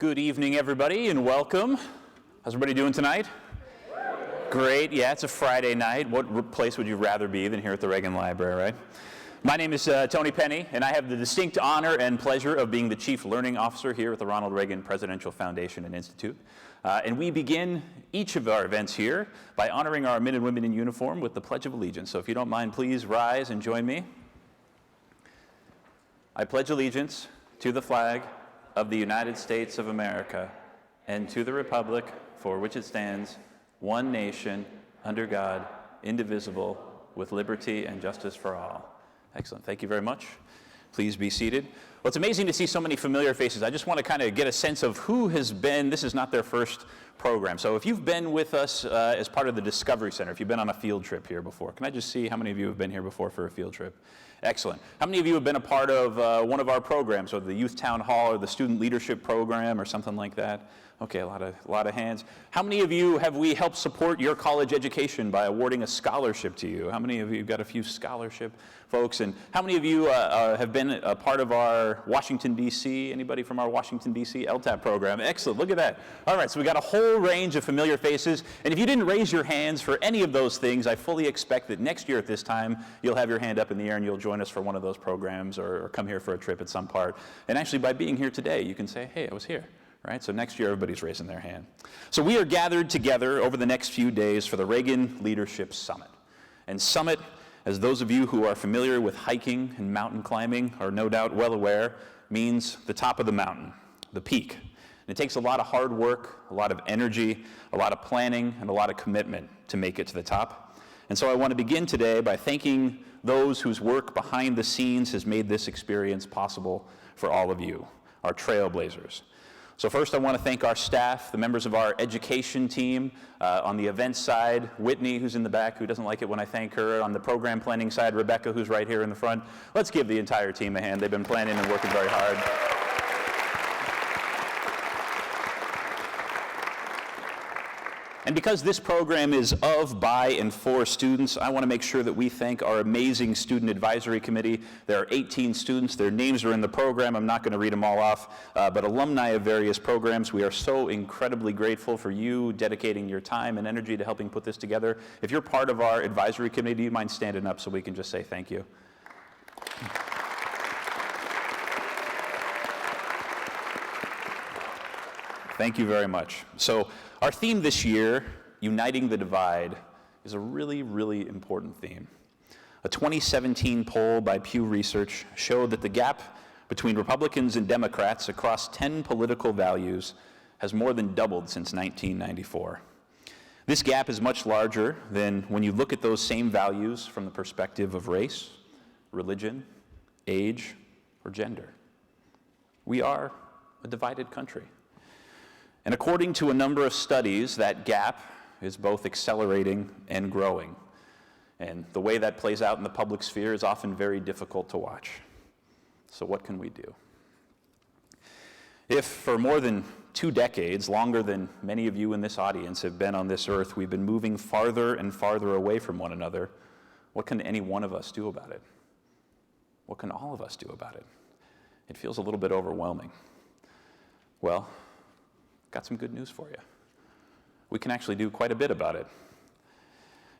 Good evening, everybody, and welcome. How's everybody doing tonight? Great. Yeah, it's a Friday night. What place would you rather be than here at the Reagan Library, right? My name is Tony Penny, and I have the distinct honor and pleasure of being the Chief Learning Officer here at the Ronald Reagan Presidential Foundation and Institute. And we begin each of our events here by honoring our men and women in uniform with the Pledge of Allegiance. So if you don't mind, please rise and join me. I pledge allegiance to the flag of the United States of America and to the republic for which it stands, one nation, under God, indivisible, with liberty and justice for all. Excellent. Thank you very much. Please be seated. Well, it's amazing to see so many familiar faces. I just want to kind of get a sense of who has been, this is not their first program. So if you've been with us as part of the Discovery Center, if you've been on a field trip here before, can I just see how many of you have been here before for a field trip? Excellent. How many of you have been a part of one of our programs, or the Youth Town Hall, or the Student Leadership Program, or something like that? Okay, a lot of hands. How many of you have we helped support your college education by awarding a scholarship to you? How many of you got a few scholarship folks? And how many of you have been a part of our Washington, D.C.? Anybody from our Washington, D.C. LTAP program? Excellent, look at that. All right, so we got a whole range of familiar faces. And if you didn't raise your hands for any of those things, I fully expect that next year at this time, you'll have your hand up in the air and you'll join us for one of those programs or come here for a trip at some part. And actually, by being here today, you can say, hey, I was here. Right? So next year, everybody's raising their hand. So we are gathered together over the next few days for the Reagan Leadership Summit. And Summit, as those of you who are familiar with hiking and mountain climbing are no doubt well aware, means the top of the mountain, the peak. And it takes a lot of hard work, a lot of energy, a lot of planning, and a lot of commitment to make it to the top. And so I want to begin today by thanking those whose work behind the scenes has made this experience possible for all of you, our trailblazers. So first I want to thank our staff, the members of our education team. On the events side, Whitney, who's in the back, who doesn't like it when I thank her. On the program planning side, Rebecca, who's right here in the front. Let's give the entire team a hand. They've been planning and working very hard. And because this program is of, by, and for students, I want to make sure that we thank our amazing Student Advisory Committee. There are 18 students. Their names are in the program. I'm not going to read them all off, but alumni of various programs. We are so incredibly grateful for you dedicating your time and energy to helping put this together. If you're part of our advisory committee, do you mind standing up so we can just say thank you? Thank you very much. So our theme this year, Uniting the Divide, is a really, really important theme. A 2017 poll by Pew Research showed that the gap between Republicans and Democrats across 10 political values has more than doubled since 1994. This gap is much larger than when you look at those same values from the perspective of race, religion, age, or gender. We are a divided country. And according to a number of studies, that gap is both accelerating and growing. And the way that plays out in the public sphere is often very difficult to watch. So what can we do? If for more than 2 decades, longer than many of you in this audience have been on this earth, we've been moving farther and farther away from one another, what can any one of us do about it? What can all of us do about it? It feels a little bit overwhelming. Well, got some good news for you. We can actually do quite a bit about it.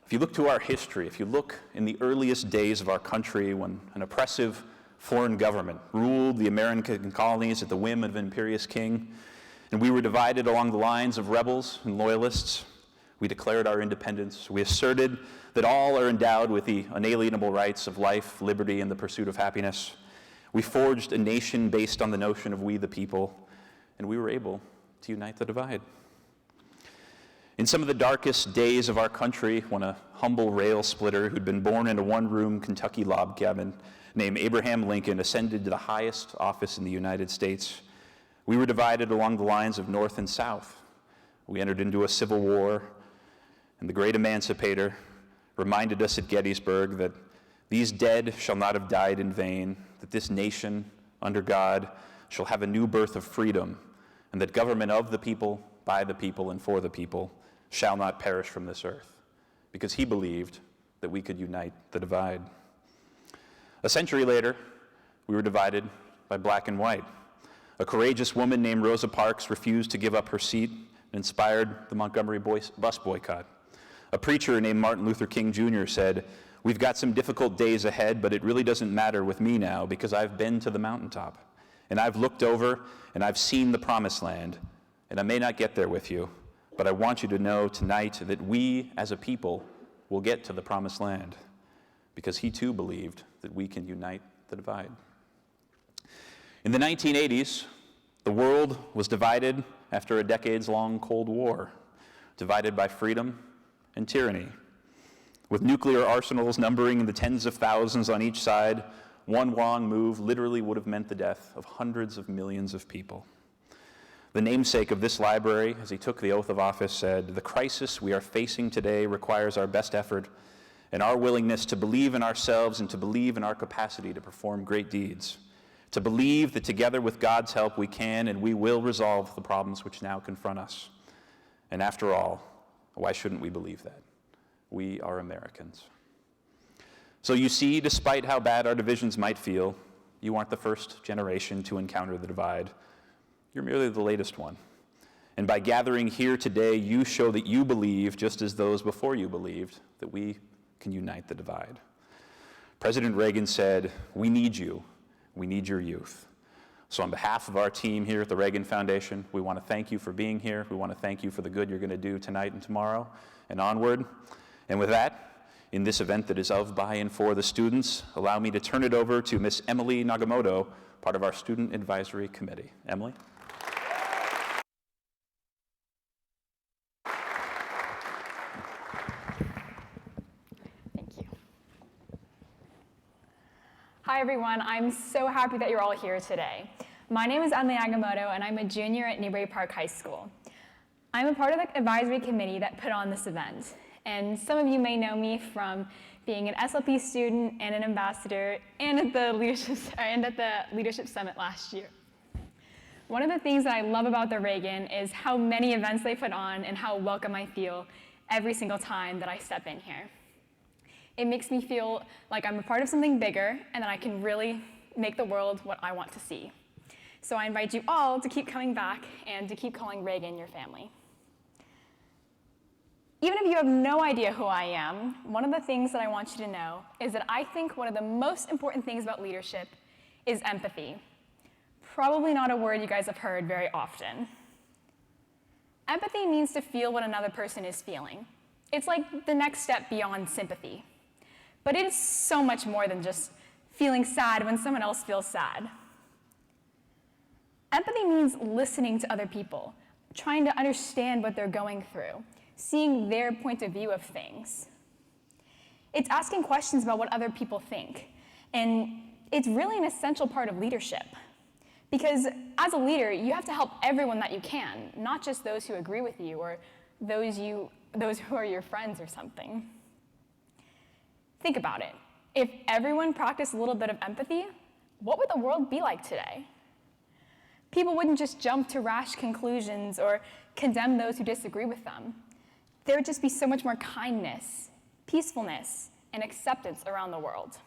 If you look to our history, if you look in the earliest days of our country when an oppressive foreign government ruled the American colonies at the whim of an imperious king, and we were divided along the lines of rebels and loyalists, we declared our independence. We asserted that all are endowed with the unalienable rights of life, liberty, and the pursuit of happiness. We forged a nation based on the notion of we the people, and we were able to unite the divide. In some of the darkest days of our country, when a humble rail splitter who'd been born in a one-room Kentucky log cabin named Abraham Lincoln ascended to the highest office in the United States, we were divided along the lines of North and South. We entered into a civil war, and the great emancipator reminded us at Gettysburg that these dead shall not have died in vain, that this nation, under God, shall have a new birth of freedom, and that government of the people, by the people, and for the people shall not perish from this earth, because he believed that we could unite the divide. A century later, we were divided by black and white. A courageous woman named Rosa Parks refused to give up her seat and inspired the Montgomery bus boycott. A preacher named Martin Luther King Jr. said, "We've got some difficult days ahead, but it really doesn't matter with me now because I've been to the mountaintop, and I've looked over, and I've seen the promised land, and I may not get there with you, but I want you to know tonight that we as a people will get to the promised land," because he too believed that we can unite the divide. In the 1980s, the world was divided after a decades-long Cold War, divided by freedom and tyranny. With nuclear arsenals numbering in the tens of thousands on each side, one wrong move literally would have meant the death of hundreds of millions of people. The namesake of this library, as he took the oath of office, said, "The crisis we are facing today requires our best effort and our willingness to believe in ourselves and to believe in our capacity to perform great deeds, to believe that together with God's help we can and we will resolve the problems which now confront us. And after all, why shouldn't we believe that? We are Americans." So you see, despite how bad our divisions might feel, you aren't the first generation to encounter the divide. You're merely the latest one. And by gathering here today, you show that you believe, just as those before you believed, that we can unite the divide. President Reagan said, "We need you. We need your youth." So on behalf of our team here at the Reagan Foundation, we want to thank you for being here. We want to thank you for the good you're going to do tonight and tomorrow and onward. And with that, in this event that is of, by, and for the students, allow me to turn it over to Miss Emily Nakamoto, part of our Student Advisory Committee. Emily? Thank you. Hi, everyone. I'm so happy that you're all here today. My name is Emily Nakamoto, and I'm a junior at Newbury Park High School. I'm a part of the advisory committee that put on this event, and some of you may know me from being an SLP student and an ambassador and at the Leadership Summit last year. One of the things that I love about the Reagan is how many events they put on and how welcome I feel every single time that I step in here. It makes me feel like I'm a part of something bigger and that I can really make the world what I want to see. So I invite you all to keep coming back and to keep calling Reagan your family. Even if you have no idea who I am, one of the things that I want you to know is that I think one of the most important things about leadership is empathy. Probably not a word you guys have heard very often. Empathy means to feel what another person is feeling. It's like the next step beyond sympathy. But it is so much more than just feeling sad when someone else feels sad. Empathy means listening to other people, trying to understand what they're going through, seeing their point of view of things. It's asking questions about what other people think, and it's really an essential part of leadership. Because as a leader, you have to help everyone that you can, not just those who agree with you or those who are your friends or something. Think about it. If everyone practiced a little bit of empathy, what would the world be like today? People wouldn't just jump to rash conclusions or condemn those who disagree with them. There would just be so much more kindness, peacefulness, and acceptance around the world.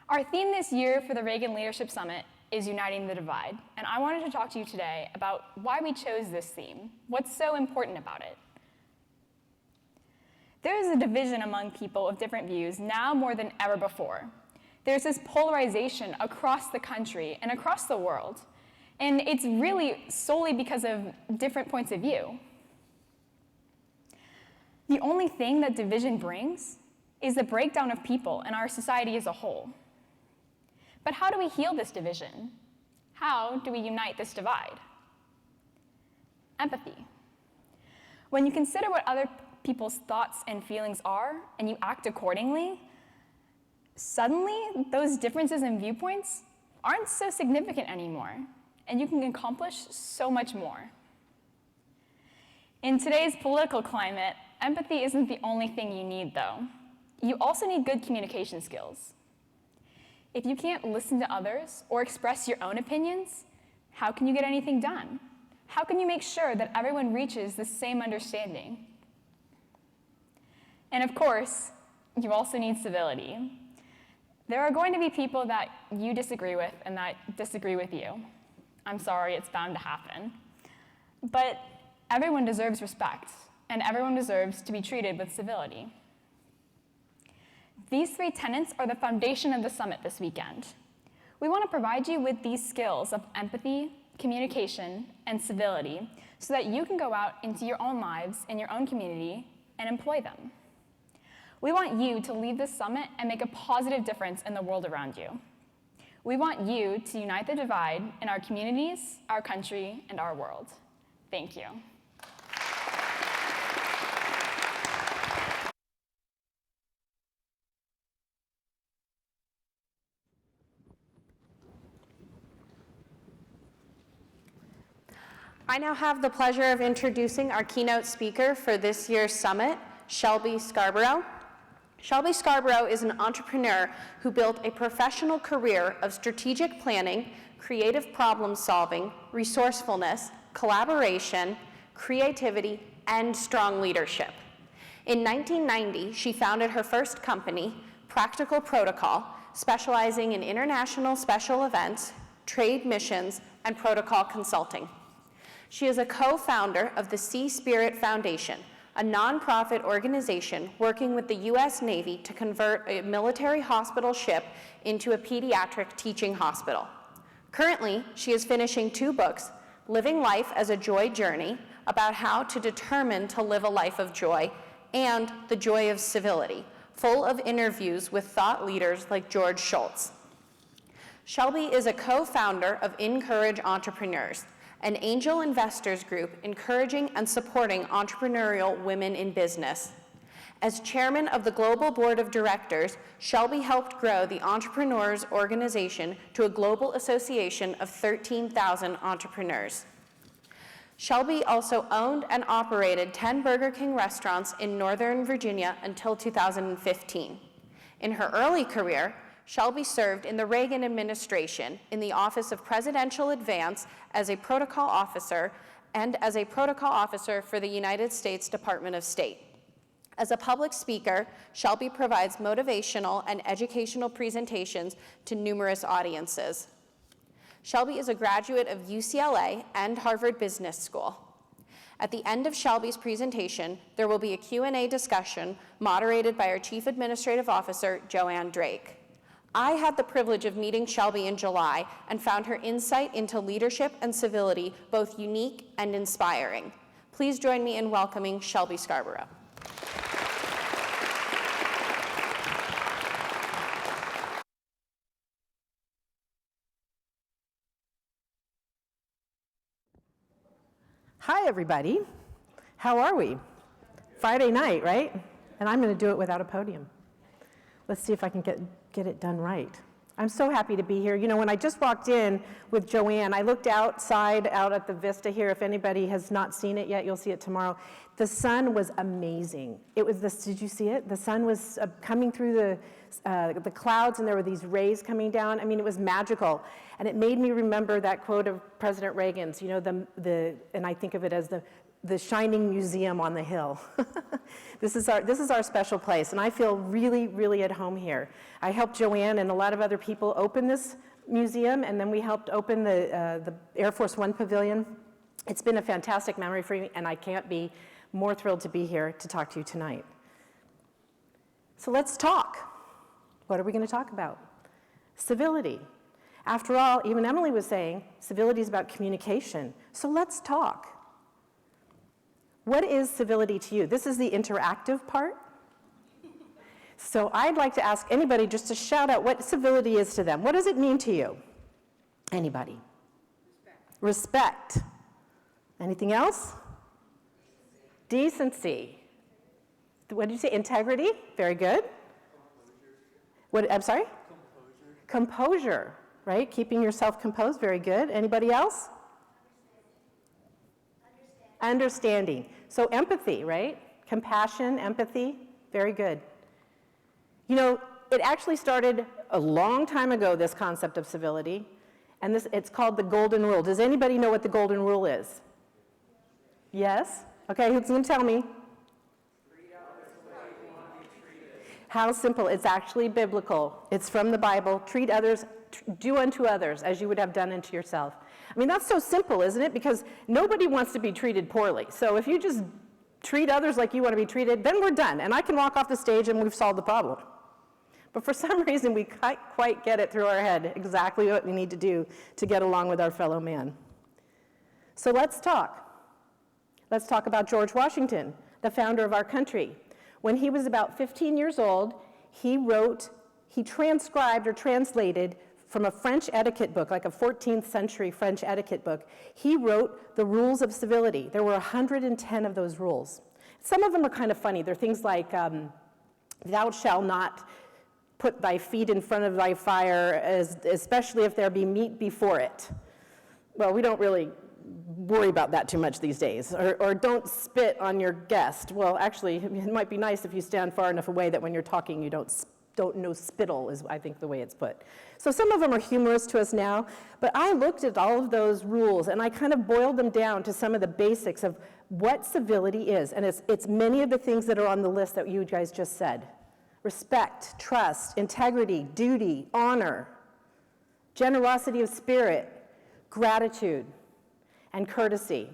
Our theme this year for the Reagan Leadership Summit is Uniting the Divide, and I wanted to talk to you today about why we chose this theme, what's so important about it. There is a division among people of different views now more than ever before. There's this polarization across the country and across the world, and it's really solely because of different points of view. The only thing that division brings is the breakdown of people and our society as a whole. But how do we heal this division? How do we unite this divide? Empathy. When you consider what other people's thoughts and feelings are, and you act accordingly, suddenly those differences in viewpoints aren't so significant anymore, and you can accomplish so much more. In today's political climate, empathy isn't the only thing you need, though. You also need good communication skills. If you can't listen to others or express your own opinions, how can you get anything done? How can you make sure that everyone reaches the same understanding? And of course, you also need civility. There are going to be people that you disagree with and that disagree with you. I'm sorry, it's bound to happen. But everyone deserves respect, and everyone deserves to be treated with civility. These 3 tenets are the foundation of the summit this weekend. We want to provide you with these skills of empathy, communication, and civility so that you can go out into your own lives in your own community and employ them. We want you to leave this summit and make a positive difference in the world around you. We want you to unite the divide in our communities, our country, and our world. Thank you. I now have the pleasure of introducing our keynote speaker for this year's summit, Shelby Scarbrough. Shelby Scarbrough is an entrepreneur who built a professional career of strategic planning, creative problem solving, resourcefulness, collaboration, creativity, and strong leadership. In 1990, she founded her first company, Practical Protocol, specializing in international special events, trade missions, and protocol consulting. She is a co-founder of the Sea Spirit Foundation, a nonprofit organization working with the U.S. Navy to convert a military hospital ship into a pediatric teaching hospital. Currently, she is finishing 2 books, Living Life as a Joy Journey, about how to determine to live a life of joy, and The Joy of Civility, full of interviews with thought leaders like George Shultz. Shelby is a co-founder of Encourage Entrepreneurs, an angel investors group encouraging and supporting entrepreneurial women in business. As chairman of the Global Board of Directors, Shelby helped grow the Entrepreneurs Organization to a global association of 13,000 entrepreneurs. Shelby also owned and operated 10 Burger King restaurants in Northern Virginia until 2015. In her early career, Shelby served in the Reagan Administration in the Office of Presidential Advance as a protocol officer and as a protocol officer for the United States Department of State. As a public speaker, Shelby provides motivational and educational presentations to numerous audiences. Shelby is a graduate of UCLA and Harvard Business School. At the end of Shelby's presentation, there will be a Q&A discussion moderated by our Chief Administrative Officer, Joanne Drake. I had the privilege of meeting Shelby in July and found her insight into leadership and civility both unique and inspiring. Please join me in welcoming Shelby Scarbrough. Hi, everybody. How are we? Friday night, right? And I'm going to do it without a podium. Let's see if I can get it done right. I'm so happy to be here. You know, when I just walked in with Joanne, I looked outside, out at the vista here. If anybody has not seen it yet, you'll see it tomorrow. The sun was amazing. It was this, did you see it? The sun was coming through the clouds, and there were these rays coming down. I mean, it was magical. And it made me remember that quote of President Reagan's, you know, and I think of it as the shining museum on the hill. This is our special place, and I feel really, really at home here. I helped Joanne and a lot of other people open this museum, and then we helped open the Air Force One Pavilion. It's been a fantastic memory for me, and I can't be more thrilled to be here to talk to you tonight. So let's talk. What are we going to talk about? Civility. After all, even Emily was saying, civility is about communication. So let's talk. What is civility to you? This is the interactive part. So I'd like to ask anybody just to shout out what civility is to them. What does it mean to you? Anybody? Respect. Anything else? Decency. What did you say? Integrity? Very good. What? I'm sorry? Composure, right? Keeping yourself composed. Very good. Anybody else? Understanding. So empathy, right? Compassion, empathy, very good. You know, it actually started a long time ago, this concept of civility, and it's called the Golden Rule. Does anybody know what the Golden Rule is? Yes? Okay, who's going to tell me? How simple. It's actually biblical. It's from the Bible. Treat others, do unto others as you would have done unto yourself. I mean, that's so simple, isn't it? Because nobody wants to be treated poorly. So if you just treat others like you want to be treated, then we're done. And I can walk off the stage and we've solved the problem. But for some reason, we can't quite get it through our head exactly what we need to do to get along with our fellow man. So let's talk. Let's talk about George Washington, the founder of our country. When he was about 15 years old, he transcribed or translated from a French etiquette book, like a 14th century French etiquette book. He wrote the rules of civility. There were 110 of those rules. Some of them are kind of funny. They're things like, thou shalt not put thy feet in front of thy fire, especially if there be meat before it. Well, we don't really worry about that too much these days. Or don't spit on your guest. Well, actually, it might be nice if you stand far enough away that when you're talking, you don't know spittle is, I think, the way it's put. So some of them are humorous to us now, but I looked at all of those rules and I kind of boiled them down to some of the basics of what civility is. And it's many of the things that are on the list that you guys just said. Respect, trust, integrity, duty, honor, generosity of spirit, gratitude, and courtesy.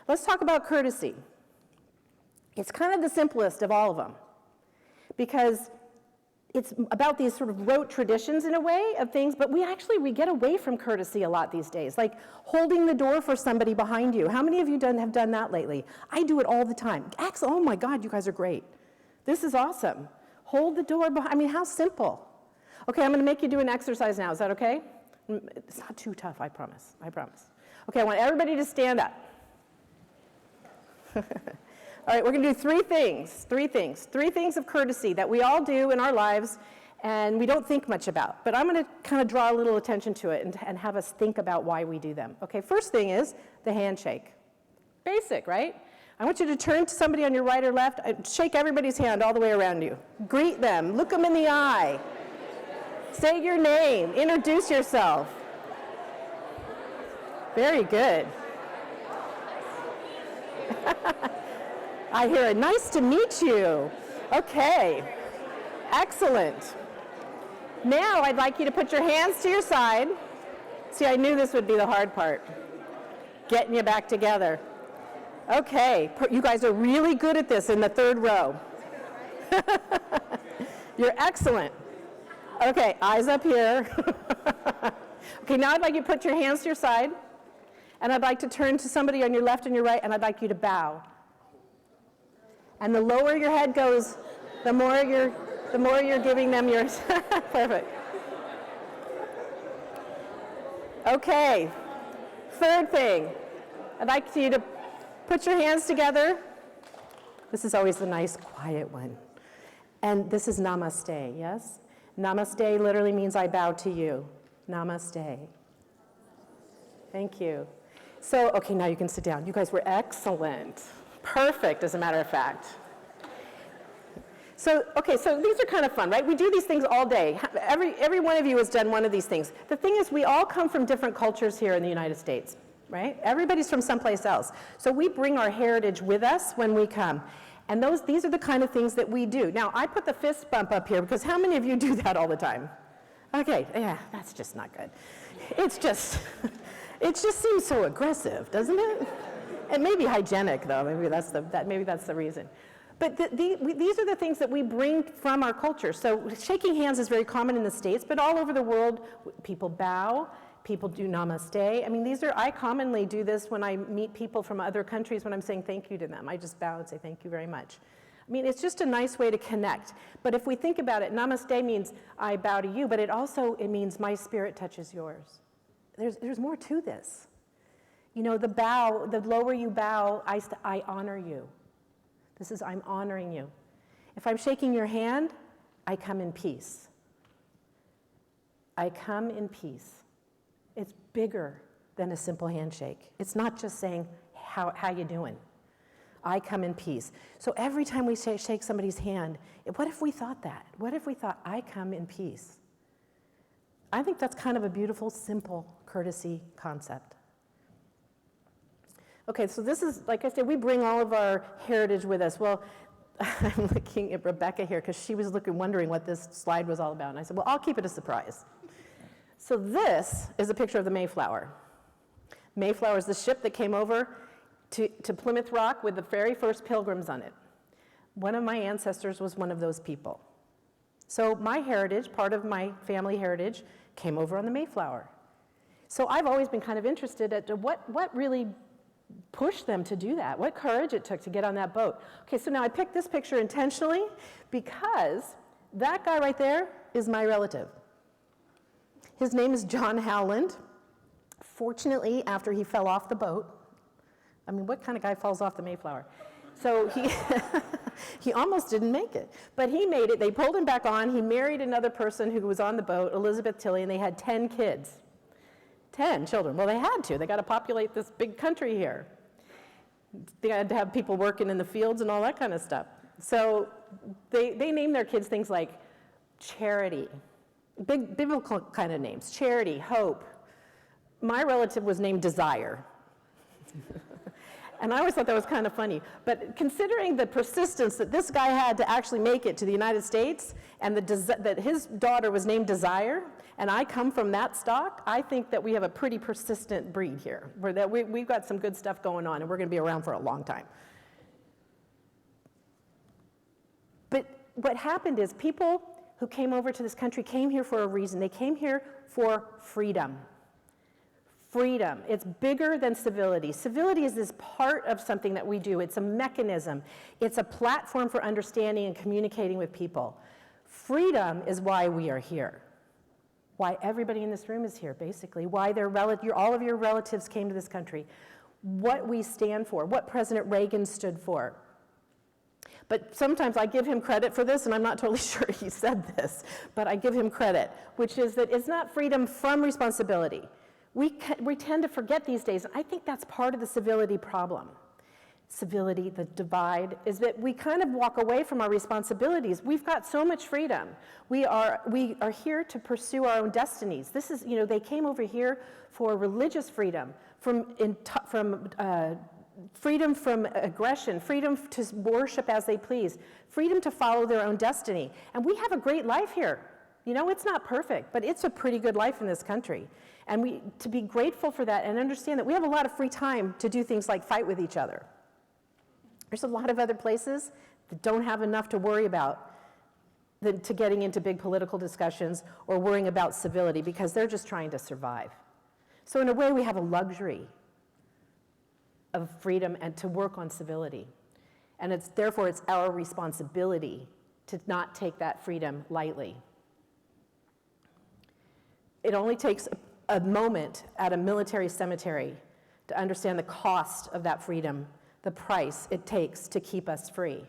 Let's talk about courtesy. It's kind of the simplest of all of them because it's about these sort of rote traditions in a way of things, but we get away from courtesy a lot these days, like holding the door for somebody behind you. How many of you have done that lately? I do it all the time. Oh my God, you guys are great. This is awesome. Hold the door behind. I mean, how simple. Okay, I'm going to make you do an exercise now. Is that okay? It's not too tough, I promise. I promise. Okay, I want everybody to stand up. All right, we're going to do three things of courtesy that we all do in our lives and we don't think much about. But I'm going to kind of draw a little attention to it and have us think about why we do them. Okay, first thing is the handshake. Basic, right? I want you to turn to somebody on your right or left, shake everybody's hand all the way around you. Greet them, look them in the eye. Say your name, introduce yourself. Very good. I hear it. Nice to meet you. Okay. Excellent. Now I'd like you to put your hands to your side. See, I knew this would be the hard part. Getting you back together. Okay. You guys are really good at this in the third row. You're excellent. Okay, eyes up here. Okay, now I'd like you to put your hands to your side. And I'd like to turn to somebody on your left and your right, and I'd like you to bow. And the lower your head goes, the more you're giving them your perfect. Okay. Third thing, I'd like you to put your hands together. This is always the nice, quiet one. And this is namaste, yes? Namaste literally means I bow to you. Namaste. Thank you. So, okay, now you can sit down. You guys were excellent. Perfect, as a matter of fact. So, okay, so these are kind of fun, right? We do these things all day. Every one of you has done one of these things. The thing is, we all come from different cultures here in the United States, right? Everybody's from someplace else. So we bring our heritage with us when we come. And these are the kind of things that we do. Now, I put the fist bump up here because how many of you do that all the time? Okay, yeah, that's just not good. It just seems so aggressive, doesn't it? It may be hygienic, though. Maybe that's the reason. But these are the things that we bring from our culture. So shaking hands is very common in the States, but all over the world, people bow, people do namaste. I mean, I commonly do this when I meet people from other countries when I'm saying thank you to them. I just bow and say thank you very much. I mean, it's just a nice way to connect. But if we think about it, namaste means I bow to you, but it means my spirit touches yours. There's more to this. You know, the lower you bow, I honor you. This is, I'm honoring you. If I'm shaking your hand, I come in peace. I come in peace. It's bigger than a simple handshake. It's not just saying, how you doing? I come in peace. So every time we shake somebody's hand, what if we thought that? What if we thought, I come in peace? I think that's kind of a beautiful, simple courtesy concept. Okay, so this is, like I said, we bring all of our heritage with us. Well, I'm looking at Rebecca here because she was wondering what this slide was all about. And I said, well, I'll keep it a surprise. So this is a picture of the Mayflower. Mayflower is the ship that came over to Plymouth Rock with the very first pilgrims on it. One of my ancestors was one of those people. So my heritage, part of my family heritage, came over on the Mayflower. So I've always been kind of interested at what really pushed them to do that, what courage it took to get on that boat. Okay, so now I picked this picture intentionally because that guy right there is my relative. His name is John Howland. Fortunately, after he fell off the boat, I mean, what kind of guy falls off the Mayflower? So he almost didn't make it, but he made it. They pulled him back on. He married another person who was on the boat, Elizabeth Tilley, and they had 10 kids. 10 children. Well, they had to. They got to populate this big country here. They had to have people working in the fields and all that kind of stuff. So they named their kids things like Charity, big biblical kind of names, Charity, Hope. My relative was named Desire. And I always thought that was kind of funny. But considering the persistence that this guy had to actually make it to the United States, and that his daughter was named Desire, and I come from that stock, I think that we have a pretty persistent breed here, where that we've got some good stuff going on, and we're going to be around for a long time. But what happened is people who came over to this country came here for a reason. They came here for freedom. Freedom. It's bigger than civility. Civility is this part of something that we do. It's a mechanism. It's a platform for understanding and communicating with people. Freedom is why we are here. Why everybody in this room is here, basically. Why all of your relatives came to this country. What we stand for. What President Reagan stood for. But sometimes I give him credit for this, and I'm not totally sure he said this, but I give him credit, which is that it's not freedom from responsibility. We tend to forget these days, and I think that's part of the civility problem. Civility, the divide, is that we kind of walk away from our responsibilities. We've got so much freedom. We are here to pursue our own destinies. This is, they came over here for religious freedom, freedom from aggression, freedom to worship as they please, freedom to follow their own destiny. And we have a great life here. It's not perfect, but it's a pretty good life in this country. And to be grateful for that and understand that we have a lot of free time to do things like fight with each other. There's a lot of other places that don't have enough to worry about to getting into big political discussions or worrying about civility because they're just trying to survive. So in a way, we have a luxury of freedom and to work on civility. And therefore, it's our responsibility to not take that freedom lightly. It only takes a moment at a military cemetery to understand the cost of that freedom, the price it takes to keep us free.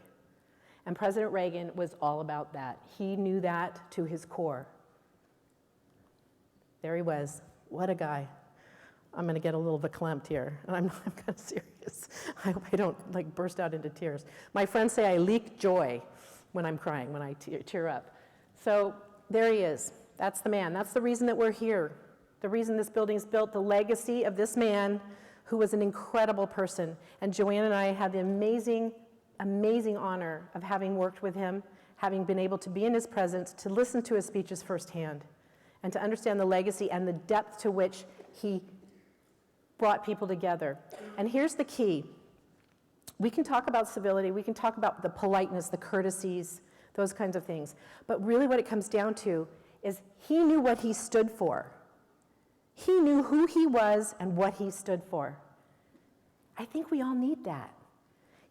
And President Reagan was all about that. He knew that to his core. There he was. What a guy. I'm going to get a little verklempt here, and I'm kind of serious. I hope I don't burst out into tears. My friends say I leak joy when I'm crying, when I tear up. So there he is. That's the man. That's the reason that we're here. The reason this building is built, the legacy of this man who was an incredible person. And Joanne and I had the amazing, amazing honor of having worked with him, having been able to be in his presence, to listen to his speeches firsthand, and to understand the legacy and the depth to which he brought people together. And here's the key. We can talk about civility, we can talk about the politeness, the courtesies, those kinds of things. But really what it comes down to is he knew what he stood for. He knew who he was and what he stood for. I think we all need that.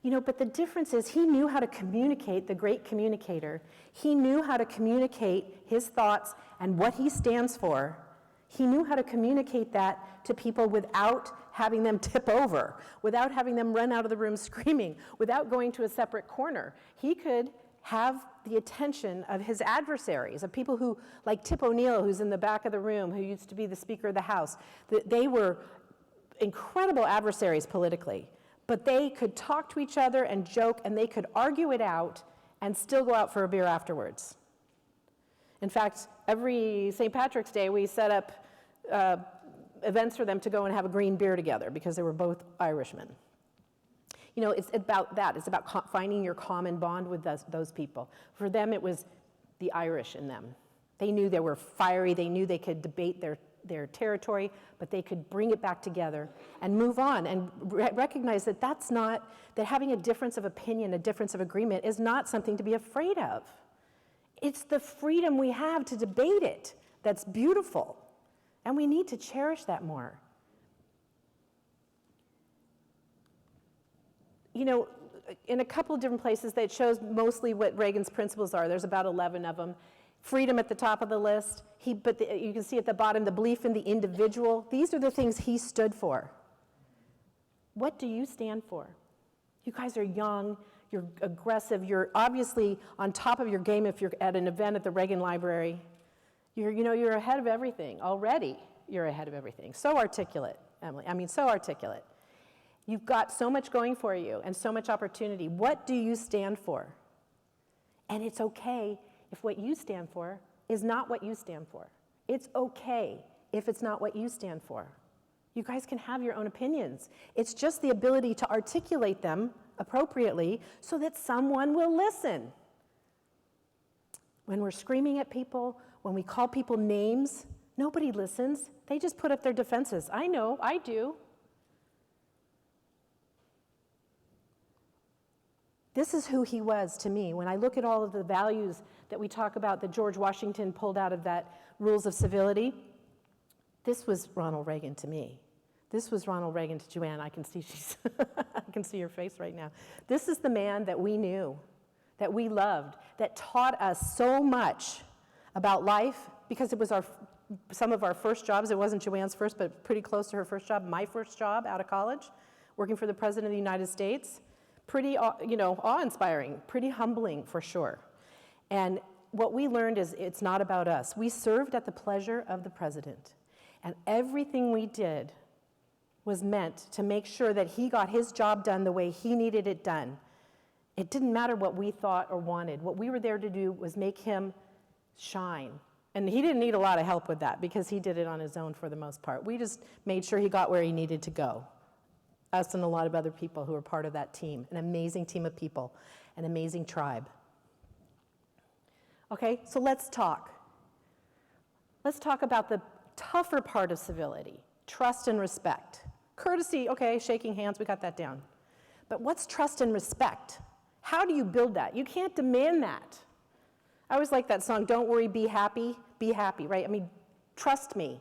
But the difference is he knew how to communicate, the great communicator. He knew how to communicate his thoughts and what he stands for. He knew how to communicate that to people without having them tip over, without having them run out of the room screaming, without going to a separate corner. He could have the attention of his adversaries, of people who, like Tip O'Neill, who's in the back of the room, who used to be the Speaker of the House. They were incredible adversaries politically, but they could talk to each other and joke, and they could argue it out and still go out for a beer afterwards. In fact, every St. Patrick's Day, we set up events for them to go and have a green beer together because they were both Irishmen. You know, it's about that. It's about finding your common bond with those people. For them, it was the Irish in them. They knew they were fiery. They knew they could debate their territory, but they could bring it back together and move on and recognize that that having a difference of opinion, a difference of agreement is not something to be afraid of. It's the freedom we have to debate it that's beautiful, and we need to cherish that more. You know, in a couple of different places that shows mostly what Reagan's principles are. There's about 11 of them. Freedom at the top of the list. You can see at the bottom the belief in the individual. These are the things he stood for. What do you stand for? You guys are young, you're aggressive, you're obviously on top of your game if you're at an event at the Reagan Library. You're ahead of everything. Already, you're ahead of everything. So articulate, Emily. I mean, so articulate. You've got so much going for you and so much opportunity. What do you stand for? And it's okay if what you stand for is not what you stand for. It's okay if it's not what you stand for. You guys can have your own opinions. It's just the ability to articulate them appropriately so that someone will listen. When we're screaming at people, when we call people names, nobody listens. They just put up their defenses. I know, I do. This is who he was to me. When I look at all of the values that we talk about that George Washington pulled out of that rules of civility, this was Ronald Reagan to me. This was Ronald Reagan to Joanne. I can see I can see your face right now. This is the man that we knew, that we loved, that taught us so much about life, because it was some of our first jobs. It wasn't Joanne's first, but pretty close to her first job. My first job out of college, working for the President of the United States. Pretty, awe-inspiring, pretty humbling for sure. And what we learned is it's not about us. We served at the pleasure of the president. And everything we did was meant to make sure that he got his job done the way he needed it done. It didn't matter what we thought or wanted. What we were there to do was make him shine. And he didn't need a lot of help with that because he did it on his own for the most part. We just made sure he got where he needed to go. Us and a lot of other people who were part of that team, an amazing team of people, an amazing tribe. Okay, so let's talk. Let's talk about the tougher part of civility, trust and respect. Courtesy, okay, shaking hands, we got that down. But what's trust and respect? How do you build that? You can't demand that. I always like that song, Don't Worry, Be Happy, right? I mean, trust me.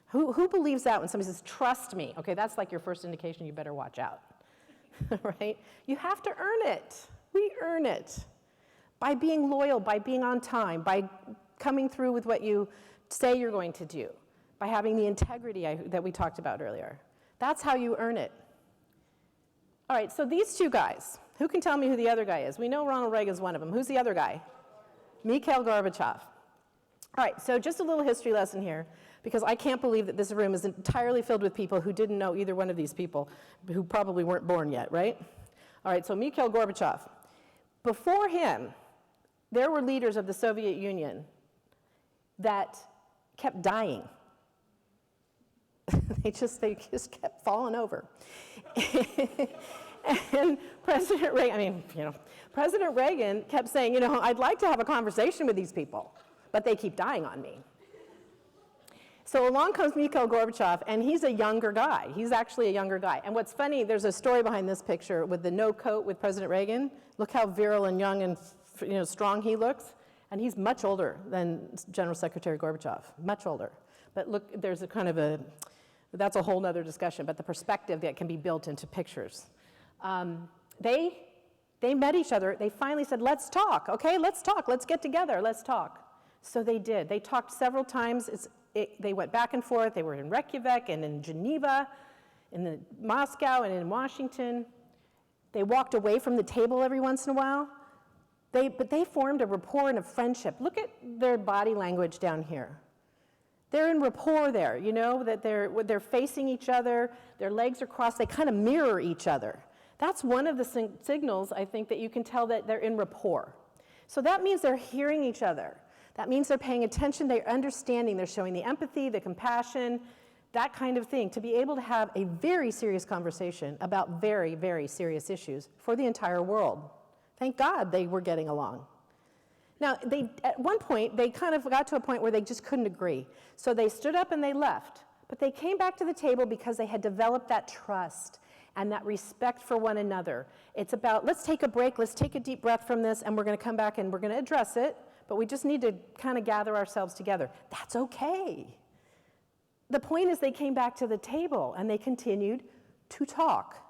Who believes that when somebody says, trust me? Okay, that's like your first indication you better watch out, right? You have to earn it. We earn it by being loyal, by being on time, by coming through with what you say you're going to do, by having the integrity that we talked about earlier. That's how you earn it. All right, so these two guys, who can tell me who the other guy is? We know Ronald Reagan's one of them. Who's the other guy? Mikhail Gorbachev. All right, so just a little history lesson here, because I can't believe that this room is entirely filled with people who didn't know either one of these people, who probably weren't born yet, right? All right, so Mikhail Gorbachev. Before him, there were leaders of the Soviet Union that kept dying. They just kept falling over. And President Reagan kept saying, I'd like to have a conversation with these people, but they keep dying on me. So along comes Mikhail Gorbachev, and he's a younger guy. He's actually a younger guy. And what's funny, there's a story behind this picture with the no coat with President Reagan. Look how virile and young and strong he looks. And he's much older than General Secretary Gorbachev, much older. But look, there's a kind of that's a whole nother discussion, but the perspective that can be built into pictures. They met each other. They finally said, let's talk, okay? Let's talk. Let's get together. Let's talk. So they did. They talked several times. They went back and forth. They were in Reykjavik and in Geneva, in Moscow and in Washington. They walked away from the table every once in a while. But they formed a rapport and a friendship. Look at their body language down here. They're in rapport there, that they're facing each other, their legs are crossed, they kind of mirror each other. That's one of the signals, I think, that you can tell that they're in rapport. So that means they're hearing each other. That means they're paying attention, they're understanding, they're showing the empathy, the compassion, that kind of thing, to be able to have a very serious conversation about very, very serious issues for the entire world. Thank God they were getting along. Now, at one point, they kind of got to a point where they just couldn't agree. So they stood up and they left. But they came back to the table because they had developed that trust and that respect for one another. It's about, let's take a break, let's take a deep breath from this, and we're going to come back and we're going to address it, but we just need to kind of gather ourselves together. That's okay. The point is they came back to the table and they continued to talk.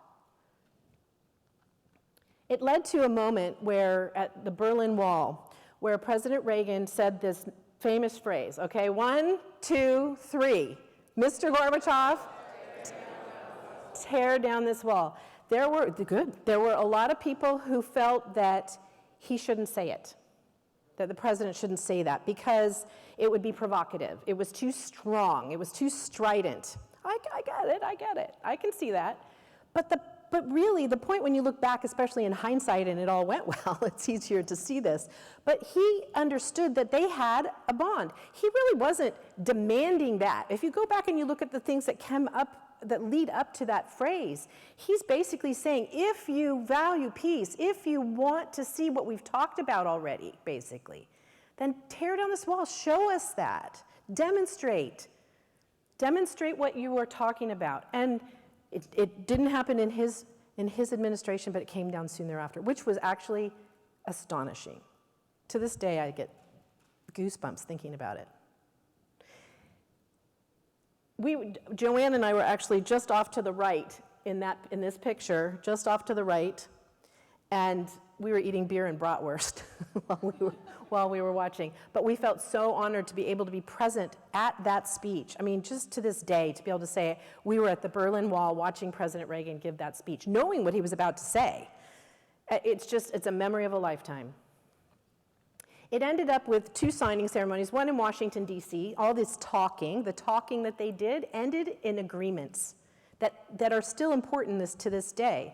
It led to a moment where, at the Berlin Wall, where President Reagan said this famous phrase, okay, 1, 2, 3. Mr. Gorbachev, tear down this wall. There were a lot of people who felt that he shouldn't say it, that the president shouldn't say that because it would be provocative. It was too strong. It was too strident. I get it. I can see that. But really, the point when you look back, especially in hindsight, and it all went well, it's easier to see this, but he understood that they had a bond. He really wasn't demanding that. If you go back and you look at the things that came up, that lead up to that phrase, he's basically saying, if you value peace, if you want to see what we've talked about already, basically, then tear down this wall, show us that, demonstrate what you were talking about. And it didn't happen in his administration, but it came down soon thereafter, which was actually astonishing. To this day, I get goosebumps thinking about it. Joanne and I were actually just off to the right in this picture, just off to the right, and we were eating beer and bratwurst while we were watching. But we felt so honored to be able to be present at that speech. I mean, just to this day, to be able to say we were at the Berlin Wall watching President Reagan give that speech, knowing what he was about to say. It's a memory of a lifetime. It ended up with 2 signing ceremonies, one in Washington, D.C. All this talking, the talking that they did, ended in agreements that are still important to this day.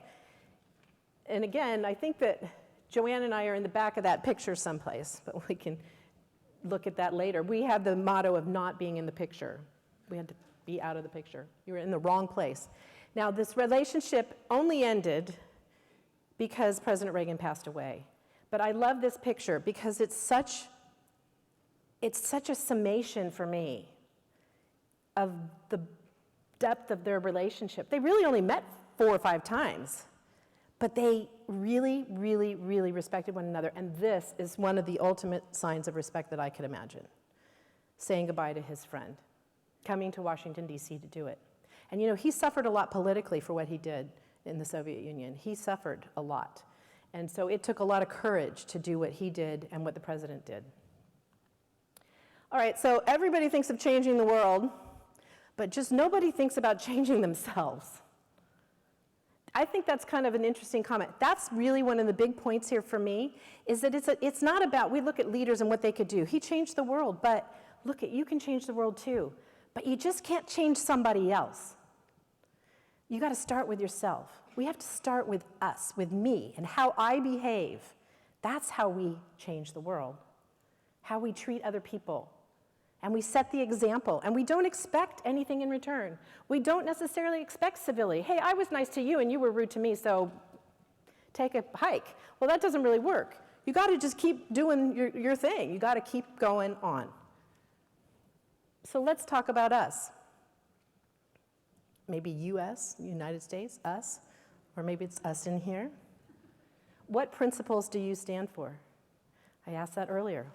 And again, I think that Joanne and I are in the back of that picture someplace, but we can look at that later. We have the motto of not being in the picture. We had to be out of the picture. You were in the wrong place. Now, this relationship only ended because President Reagan passed away. But I love this picture because it's such a summation for me of the depth of their relationship. They really only met 4 or 5 times, but they really, really, really respected one another. And this is one of the ultimate signs of respect that I could imagine. Saying goodbye to his friend, coming to Washington, D.C. to do it. And he suffered a lot politically for what he did in the Soviet Union. He suffered a lot. And so it took a lot of courage to do what he did and what the president did. All right, so everybody thinks of changing the world, but just nobody thinks about changing themselves. I think that's kind of an interesting comment. That's really one of the big points here for me, is that it's not about, we look at leaders and what they could do. He changed the world, but look, you can change the world too. But you just can't change somebody else. You got to start with yourself. We have to start with us, with me, and how I behave. That's how we change the world, how we treat other people. And we set the example, and we don't expect anything in return. We don't necessarily expect civility. Hey, I was nice to you, and you were rude to me, so take a hike. Well, that doesn't really work. You got to just keep doing your thing. You got to keep going on. So let's talk about us. Maybe U.S., United States, us. Or maybe it's us in here. What principles do you stand for? I asked that earlier.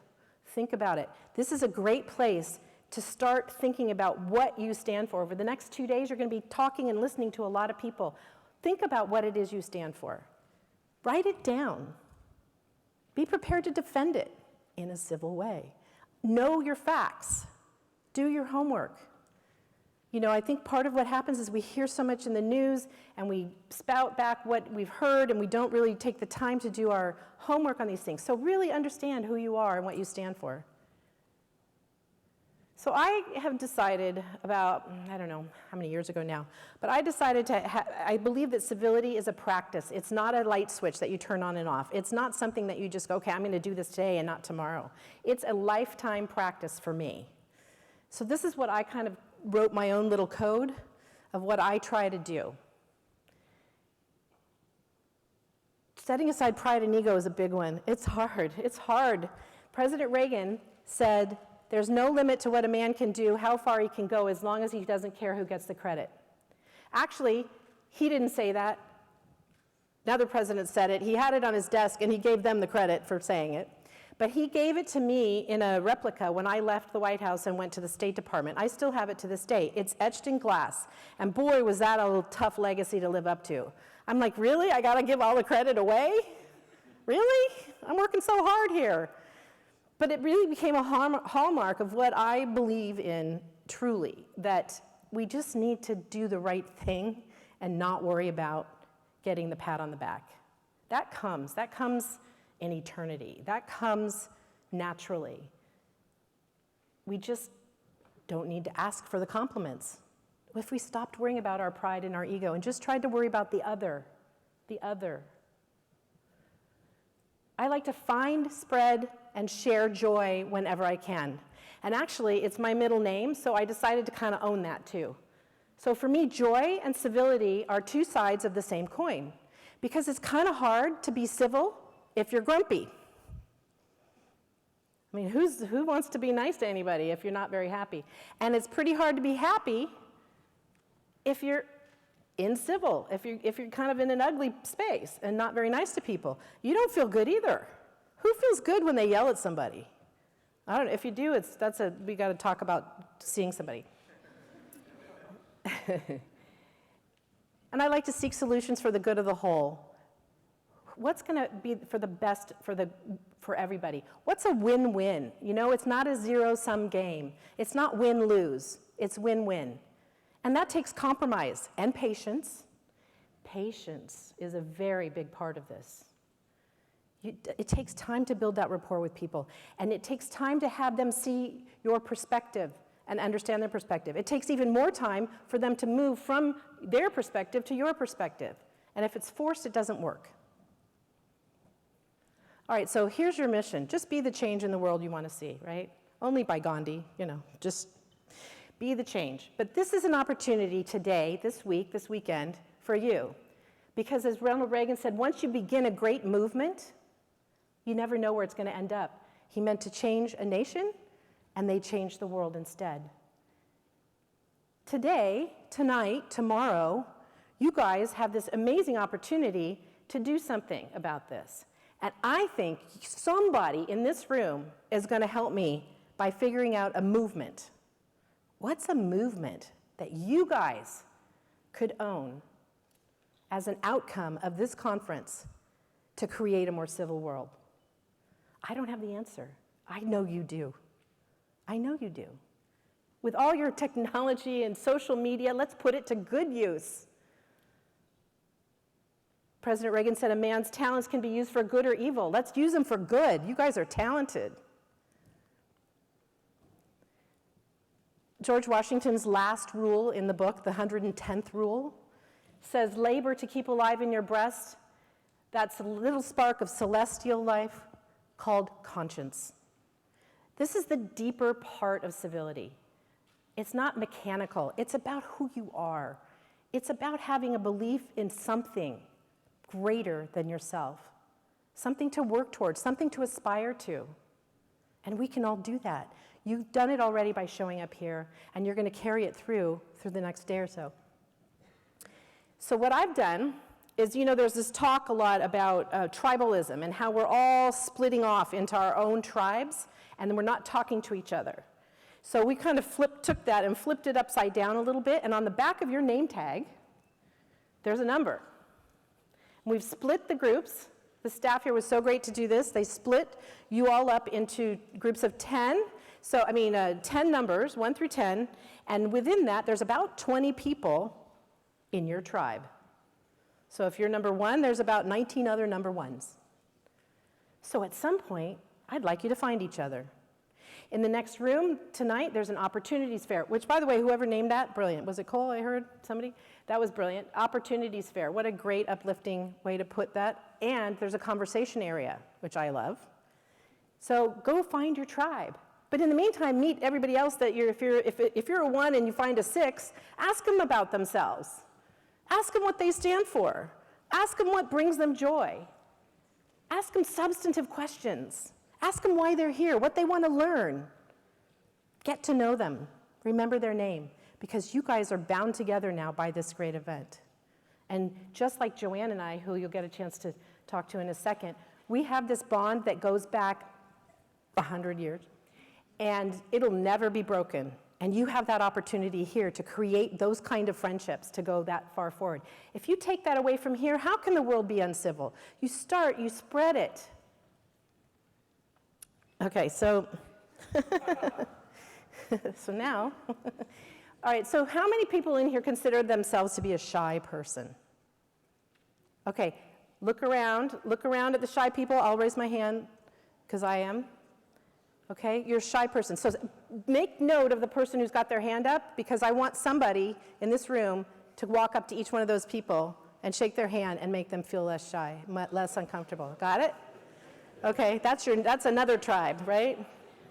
Think about it. This is a great place to start thinking about what you stand for. Over the next 2 days, you're going to be talking and listening to a lot of people. Think about what it is you stand for. Write it down. Be prepared to defend it in a civil way. Know your facts. Do your homework. I think part of what happens is we hear so much in the news and we spout back what we've heard and we don't really take the time to do our homework on these things. So really understand who you are and what you stand for. So I have decided about, I don't know how many years ago now, but I decided I believe that civility is a practice. It's not a light switch that you turn on and off. It's not something that you just go, okay, I'm going to do this today and not tomorrow. It's a lifetime practice for me. So this is what I kind of wrote my own little code of what I try to do. Setting aside pride and ego is a big one. It's hard. It's hard. President Reagan said, there's no limit to what a man can do, how far he can go, as long as he doesn't care who gets the credit. Actually, he didn't say that. Another president said it. He had it on his desk, and he gave them the credit for saying it. But he gave it to me in a replica when I left the White House and went to the State Department. I still have it to this day. It's etched in glass. And boy, was that a little tough legacy to live up to. I'm like, really? I gotta give all the credit away? Really? I'm working so hard here. But it really became a hallmark of what I believe in truly, that we just need to do the right thing and not worry about getting the pat on the back. That comes in eternity. That comes naturally. We just don't need to ask for the compliments. If we stopped worrying about our pride and our ego and just tried to worry about the other. I like to find, spread, and share joy whenever I can. And actually, it's my middle name, so I decided to kind of own that too. So for me, joy and civility are two sides of the same coin, because it's kind of hard to be civil if you're grumpy. I mean, who wants to be nice to anybody if you're not very happy? And it's pretty hard to be happy if you're incivil, if you're kind of in an ugly space and not very nice to people. You don't feel good either. Who feels good when they yell at somebody? I don't know. If you do, we got to talk about seeing somebody. And I like to seek solutions for the good of the whole. What's going to be for the best for everybody? What's a win-win? You know, it's not a zero-sum game. It's not win-lose. It's win-win. And that takes compromise and patience. Patience is a very big part of this. It takes time to build that rapport with people, and it takes time to have them see your perspective and understand their perspective. It takes even more time for them to move from their perspective to your perspective. And if it's forced, it doesn't work. All right, so here's your mission. Just be the change in the world you want to see, right? Only by Gandhi, just be the change. But this is an opportunity today, this week, this weekend, for you. Because as Ronald Reagan said, once you begin a great movement, you never know where it's going to end up. He meant to change a nation, and they changed the world instead. Today, tonight, tomorrow, you guys have this amazing opportunity to do something about this. And I think somebody in this room is going to help me by figuring out a movement. What's a movement that you guys could own as an outcome of this conference to create a more civil world? I don't have the answer. I know you do. I know you do. With all your technology and social media, let's put it to good use. President Reagan said a man's talents can be used for good or evil. Let's use them for good. You guys are talented. George Washington's last rule in the book, the 110th rule, says, labor to keep alive in your breast, that's a little spark of celestial life called conscience. This is the deeper part of civility. It's not mechanical. It's about who you are. It's about having a belief in something greater than yourself, something to work towards, something to aspire to. And we can all do that. You've done it already by showing up here, and you're going to carry it through the next day or so. So what I've done is, there's this talk a lot about tribalism and how we're all splitting off into our own tribes, and then we're not talking to each other. So we kind of took that and flipped it upside down a little bit, and on the back of your name tag, there's a number. And we've split the groups. The staff here was so great to do this. They split you all up into groups of 10. 10 numbers, 1 through 10, and within that, there's about 20 people in your tribe. So if you're number 1, there's about 19 other number 1s. So at some point, I'd like you to find each other. In the next room tonight, there's an opportunities fair, which, by the way, whoever named that, brilliant. Was it Cole, I heard? Somebody? That was brilliant. Opportunities fair. What a great, uplifting way to put that. And there's a conversation area, which I love. So go find your tribe. But in the meantime, meet everybody else that if you're a 1 and you find a 6, ask them about themselves. Ask them what they stand for. Ask them what brings them joy. Ask them substantive questions. Ask them why they're here, what they want to learn. Get to know them. Remember their name, because you guys are bound together now by this great event. And just like Joanne and I, who you'll get a chance to talk to in a second, we have this bond that goes back 100 years, and it'll never be broken. And you have that opportunity here to create those kind of friendships to go that far forward. If you take that away from here, how can the world be uncivil? You start, you spread it. Okay, so, so now, all right, so how many people in here consider themselves to be a shy person? Okay, look around at the shy people. I'll raise my hand, because I am. Okay, you're a shy person. So make note of the person who's got their hand up, because I want somebody in this room to walk up to each one of those people and shake their hand and make them feel less shy, less uncomfortable. Got it? Okay, that's another tribe, right?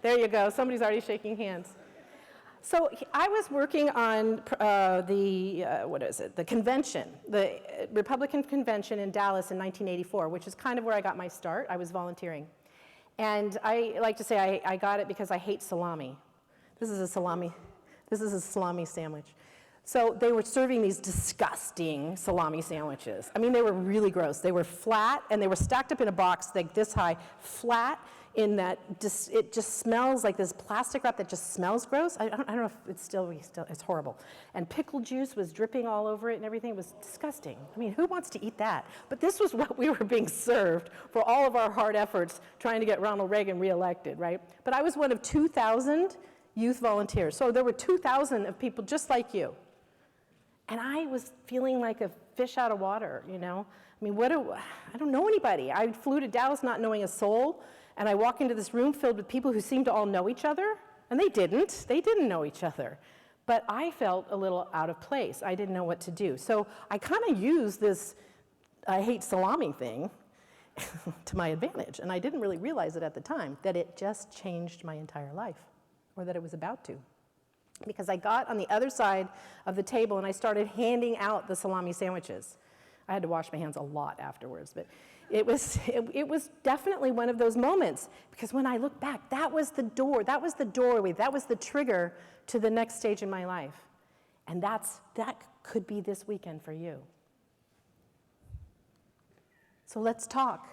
There you go. Somebody's already shaking hands. So I was working on the convention, the Republican convention in Dallas in 1984, which is kind of where I got my start. I was volunteering. And I like to say I got it because I hate salami. This is a salami sandwich. So they were serving these disgusting salami sandwiches. I mean, they were really gross. They were flat, and they were stacked up in a box like this high, flat in that it just smells like this plastic wrap that just smells gross. I don't know if it's it's horrible. And pickle juice was dripping all over it and everything. It was disgusting. I mean, who wants to eat that? But this was what we were being served for all of our hard efforts trying to get Ronald Reagan reelected, right? But I was one of 2,000 youth volunteers. So there were 2,000 of people just like you. And I was feeling like a fish out of water, you know? I mean, I don't know anybody. I flew to Dallas not knowing a soul, and I walk into this room filled with people who seemed to all know each other, and they didn't. They didn't know each other. But I felt a little out of place. I didn't know what to do. So I kind of used this I hate salami thing to my advantage, and I didn't really realize it at the time, that it just changed my entire life, or that it was about to. Because I got on the other side of the table and I started handing out the salami sandwiches. I had to wash my hands a lot afterwards, but it was definitely one of those moments, because when I look back, that was the door, that was the doorway, that was the trigger to the next stage in my life. And that could be this weekend for you. So let's talk.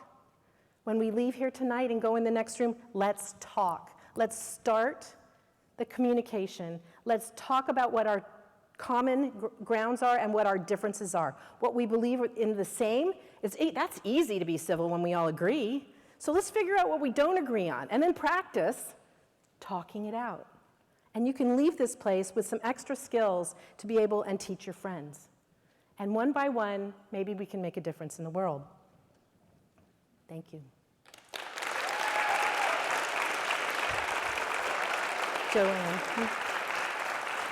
When we leave here tonight and go in the next room, let's talk. Let's start the communication. Let's talk about what our common grounds are and what our differences are. What we believe in the same, that's easy to be civil when we all agree. So let's figure out what we don't agree on, and then practice talking it out. And you can leave this place with some extra skills to be able and teach your friends. And one by one, maybe we can make a difference in the world. Thank you. Joanne.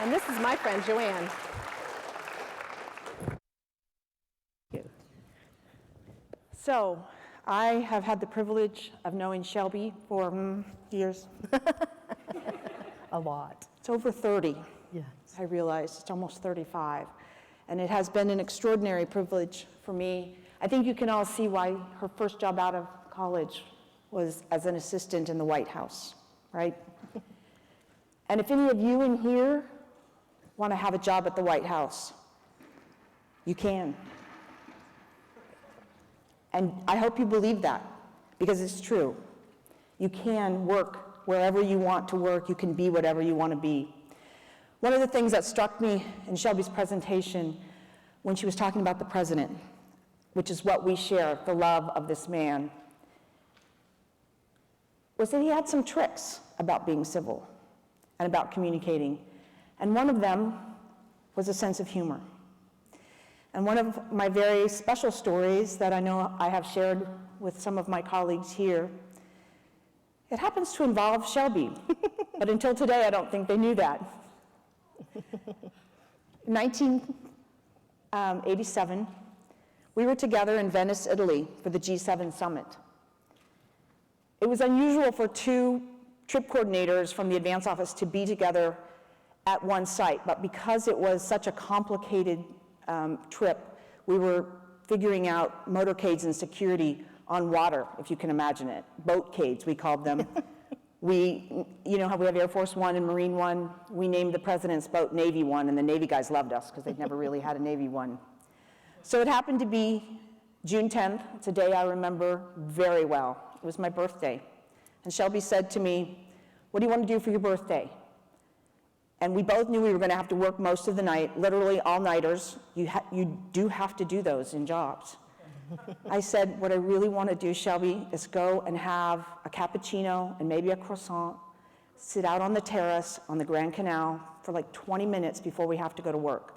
And this is my friend, Joanne. So, I have had the privilege of knowing Shelby for years. A lot. It's over 30. Yes. I realize it's almost 35. And it has been an extraordinary privilege for me. I think you can all see why her first job out of college was as an assistant in the White House, right? And if any of you in here want to have a job at the White House, you can. And I hope you believe that, because it's true. You can work wherever you want to work. You can be whatever you want to be. One of the things that struck me in Shelby's presentation when she was talking about the president, which is what we share, the love of this man, was that he had some tricks about being civil and about communicating. And one of them was a sense of humor. And one of my very special stories that I know I have shared with some of my colleagues here, it happens to involve Shelby. But until today, I don't think they knew that. In 1987, we were together in Venice, Italy for the G7 summit. It was unusual for two trip coordinators from the advance office to be together at one site. But because it was such a complicated trip, we were figuring out motorcades and security on water, if you can imagine it. Boatcades, we called them. You know how we have Air Force One and Marine One? We named the president's boat Navy One, and the Navy guys loved us because they'd never really had a Navy One. So it happened to be June 10th. It's a day I remember very well. It was my birthday. And Shelby said to me, "What do you want to do for your birthday?" And we both knew we were going to have to work most of the night, literally all-nighters. You do have to do those in jobs. I said, "What I really want to do, Shelby, is go and have a cappuccino and maybe a croissant, sit out on the terrace on the Grand Canal for like 20 minutes before we have to go to work."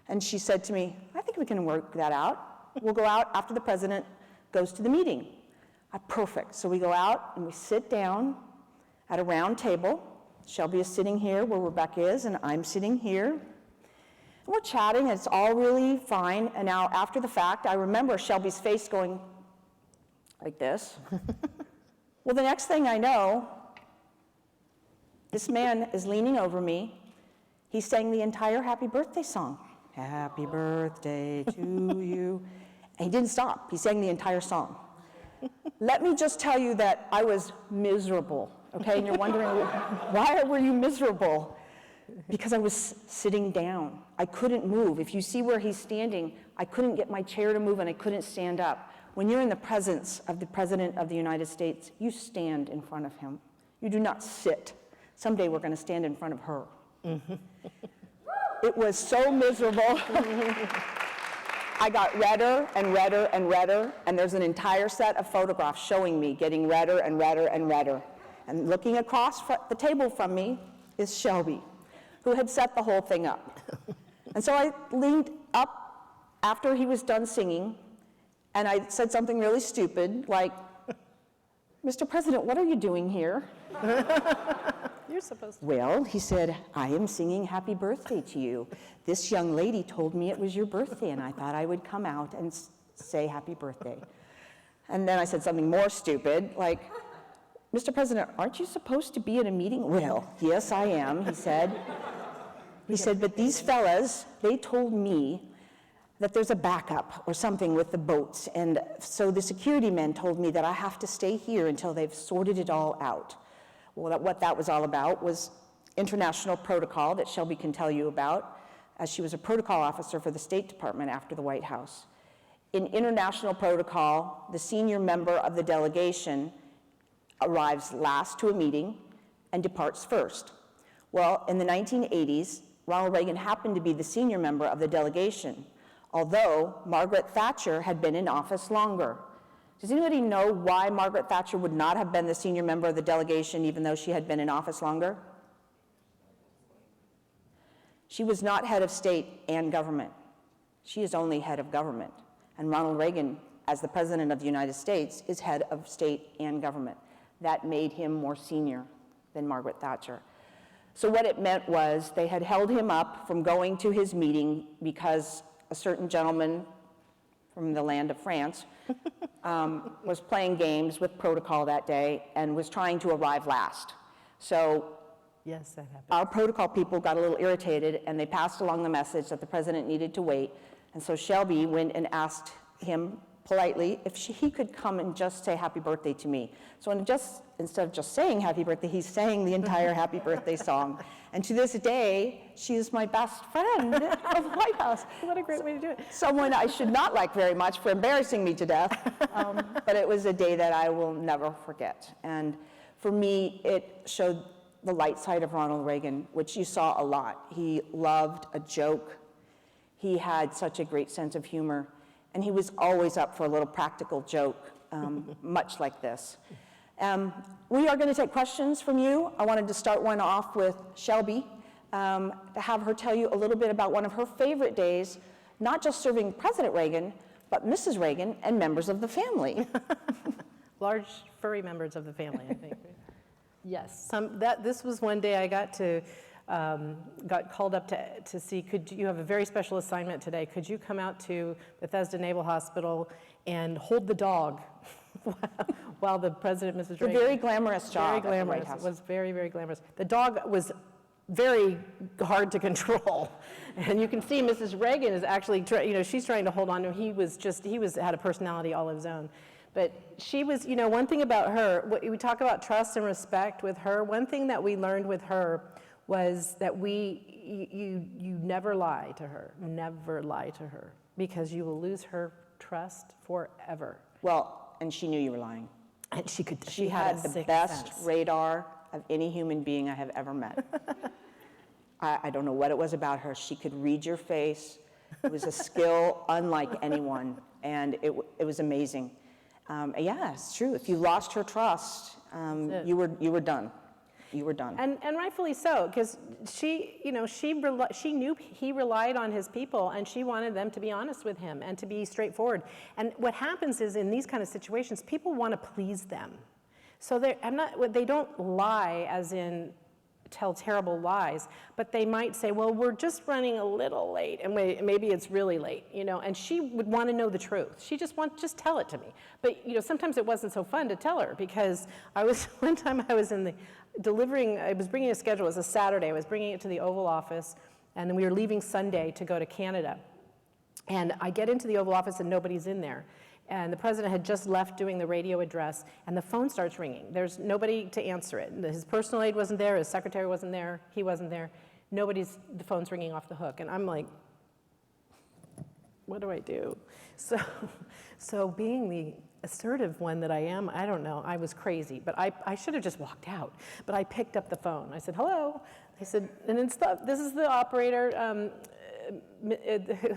And she said to me, "I think we can work that out. We'll go out after the president goes to the meeting." Perfect. So we go out and we sit down at a round table. Shelby is sitting here where Rebecca is, and I'm sitting here. And we're chatting, and it's all really fine. And now, after the fact, I remember Shelby's face going like this. Well, the next thing I know, this man is leaning over me. He sang the entire happy birthday song. Happy birthday to you. And he didn't stop. He sang the entire song. Let me just tell you that I was miserable, okay? And you're wondering, why were you miserable? Because I was sitting down. I couldn't move. If you see where he's standing, I couldn't get my chair to move and I couldn't stand up. When you're in the presence of the President of the United States, you stand in front of him. You do not sit. Someday we're going to stand in front of her. It was so miserable. I got redder and redder and redder, and there's an entire set of photographs showing me getting redder and redder and redder. And looking across the table from me is Shelby, who had set the whole thing up. And so I leaned up after he was done singing, and I said something really stupid, like, "Mr. President, what are you doing here?" You're supposed to. "Well," he said, "I am singing happy birthday to you. This young lady told me it was your birthday, and I thought I would come out and say happy birthday." And then I said something more stupid, like, "Mr. President, aren't you supposed to be at a meeting?" "Well, yes, I am," he said. He said, "But these fellas, they told me that there's a backup or something with the boats, and so the security men told me that I have to stay here until they've sorted it all out." Well, what that was all about was international protocol that Shelby can tell you about, as she was a protocol officer for the State Department after the White House. In international protocol, the senior member of the delegation arrives last to a meeting and departs first. Well, in the 1980s, Ronald Reagan happened to be the senior member of the delegation, although Margaret Thatcher had been in office longer. Does anybody know why Margaret Thatcher would not have been the senior member of the delegation even though she had been in office longer? She was not head of state and government. She is only head of government. And Ronald Reagan, as the President of the United States, is head of state and government. That made him more senior than Margaret Thatcher. So what it meant was they had held him up from going to his meeting because a certain gentleman from the land of France was playing games with protocol that day and was trying to arrive last. So Yes, that happened. our protocol people got a little irritated, and they passed along the message that the president needed to wait. And so Shelby went and asked him politely if he could come and just say happy birthday to me. So instead of just saying happy birthday, he sang the entire happy birthday song. And to this day, she is my best friend of the White House. What a great way to do it. Someone I should not like very much for embarrassing me to death, but it was a day that I will never forget. And for me, it showed the light side of Ronald Reagan, which you saw a lot. He loved a joke. He had such a great sense of humor, and he was always up for a little practical joke, much like this. We are going to take questions from you. I wanted to start one off with Shelby, to have her tell you a little bit about one of her favorite days, not just serving President Reagan, but Mrs. Reagan and members of the family. Large, furry members of the family, I think. Yes, this was one day I got called up to see, you have a very special assignment today. Could you come out to Bethesda Naval Hospital and hold the dog while the president, Mrs. It's a Reagan. very glamorous job Very at the glamorous. White House. It was very, very glamorous. The dog was very hard to control. And you can see Mrs. Reagan is actually, she's trying to hold on to him. He had a personality all of his own. But she was, one thing about her, we talk about trust and respect with her. One thing that we learned with her was that you never lie to her. Never lie to her, because you will lose her trust forever. Well, and she knew you were lying. And she had a the sixth best sense. radar of any human being I have ever met. I don't know what it was about her. She could read your face. It was a skill unlike anyone, and it was amazing. Yeah, it's true. If you lost her trust, you were done. You were done. And rightfully so, because she knew he relied on his people, and she wanted them to be honest with him and to be straightforward. And what happens is, in these kind of situations, people want to please them. So they don't lie as in tell terrible lies, but they might say, well, we're just running a little late, and maybe it's really late, and she would want to know the truth. She just tell it to me. But, sometimes it wasn't so fun to tell her, because one time I was I was bringing a schedule. It was a Saturday. I was bringing it to the Oval Office, and then we were leaving Sunday to go to Canada. And I get into the Oval Office, and nobody's in there. And the president had just left doing the radio address, and the phone starts ringing. There's nobody to answer it. His personal aide wasn't there, his secretary wasn't there, he wasn't there. The phone's ringing off the hook. And I'm like, what do I do? So being the assertive one that I am, I don't know, I was crazy. But I should have just walked out. But I picked up the phone. I said, hello. I said, and this is the operator.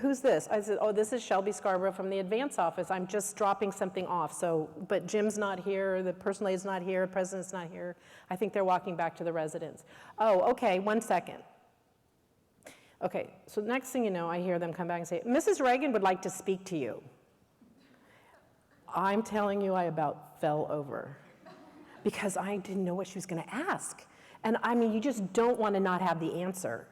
Who's this? I said, oh, this is Shelby Scarbrough from the advance office. I'm just dropping something off. But Jim's not here, the personal aide's not here, the president's not here. I think they're walking back to the residence. Oh, okay, 1 second. Okay, so the next thing you know, I hear them come back and say, Mrs. Reagan would like to speak to you. I'm telling you, I about fell over because I didn't know what she was going to ask. And I mean, you just don't want to not have the answer.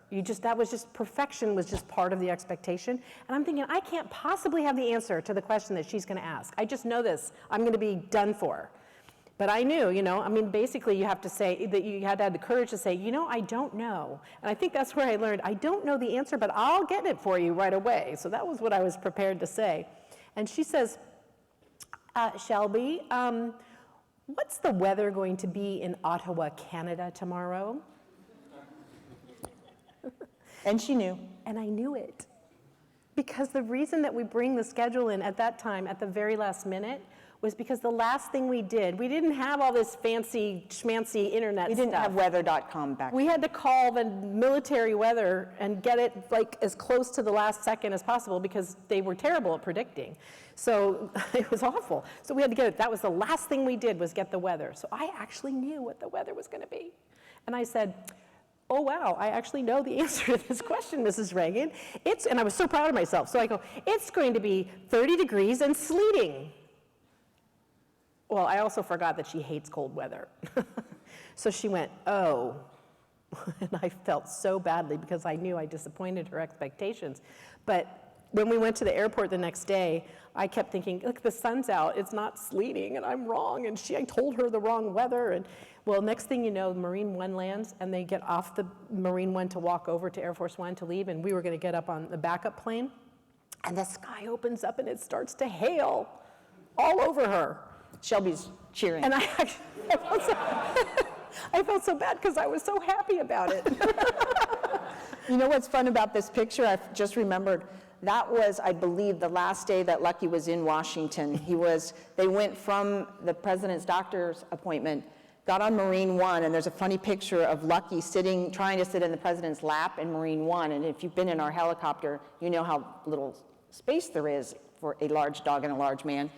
Perfection was just part of the expectation. And I'm thinking, I can't possibly have the answer to the question that she's going to ask. I just know this. I'm going to be done for. But I knew, basically you have to say that you had to have the courage to say, I don't know. And I think that's where I learned, I don't know the answer, but I'll get it for you right away. So that was what I was prepared to say. And she says, Shelby, what's the weather going to be in Ottawa, Canada tomorrow? And she knew. And I knew it. Because the reason that we bring the schedule in at that time, at the very last minute, was because the last thing we didn't have all this fancy schmancy internet stuff. We didn't have weather.com back then. We had to call the military weather and get it as close to the last second as possible, because they were terrible at predicting. So it was awful. So we had to get it. That was the last thing we did, was get the weather. So I actually knew what the weather was going to be. And I said, oh, wow, I actually know the answer to this question, Mrs. Reagan. And I was so proud of myself. So I go, it's going to be 30 degrees and sleeting. Well, I also forgot that she hates cold weather. So she went, oh. And I felt so badly because I knew I disappointed her expectations. But when we went to the airport the next day, I kept thinking, look, the sun's out, it's not sleeting, and I'm wrong, and I told her the wrong weather. And well, next thing you know, Marine One lands, and they get off the Marine One to walk over to Air Force One to leave, and we were going to get up on the backup plane, and the sky opens up and it starts to hail all over her. Shelby's cheering. And I felt so bad because I was so happy about it. You know what's fun about this picture? I just remembered, that was, I believe, the last day that Lucky was in Washington. They went from the president's doctor's appointment, got on Marine One, and there's a funny picture of Lucky trying to sit in the president's lap in Marine One. And if you've been in our helicopter, you know how little space there is for a large dog and a large man.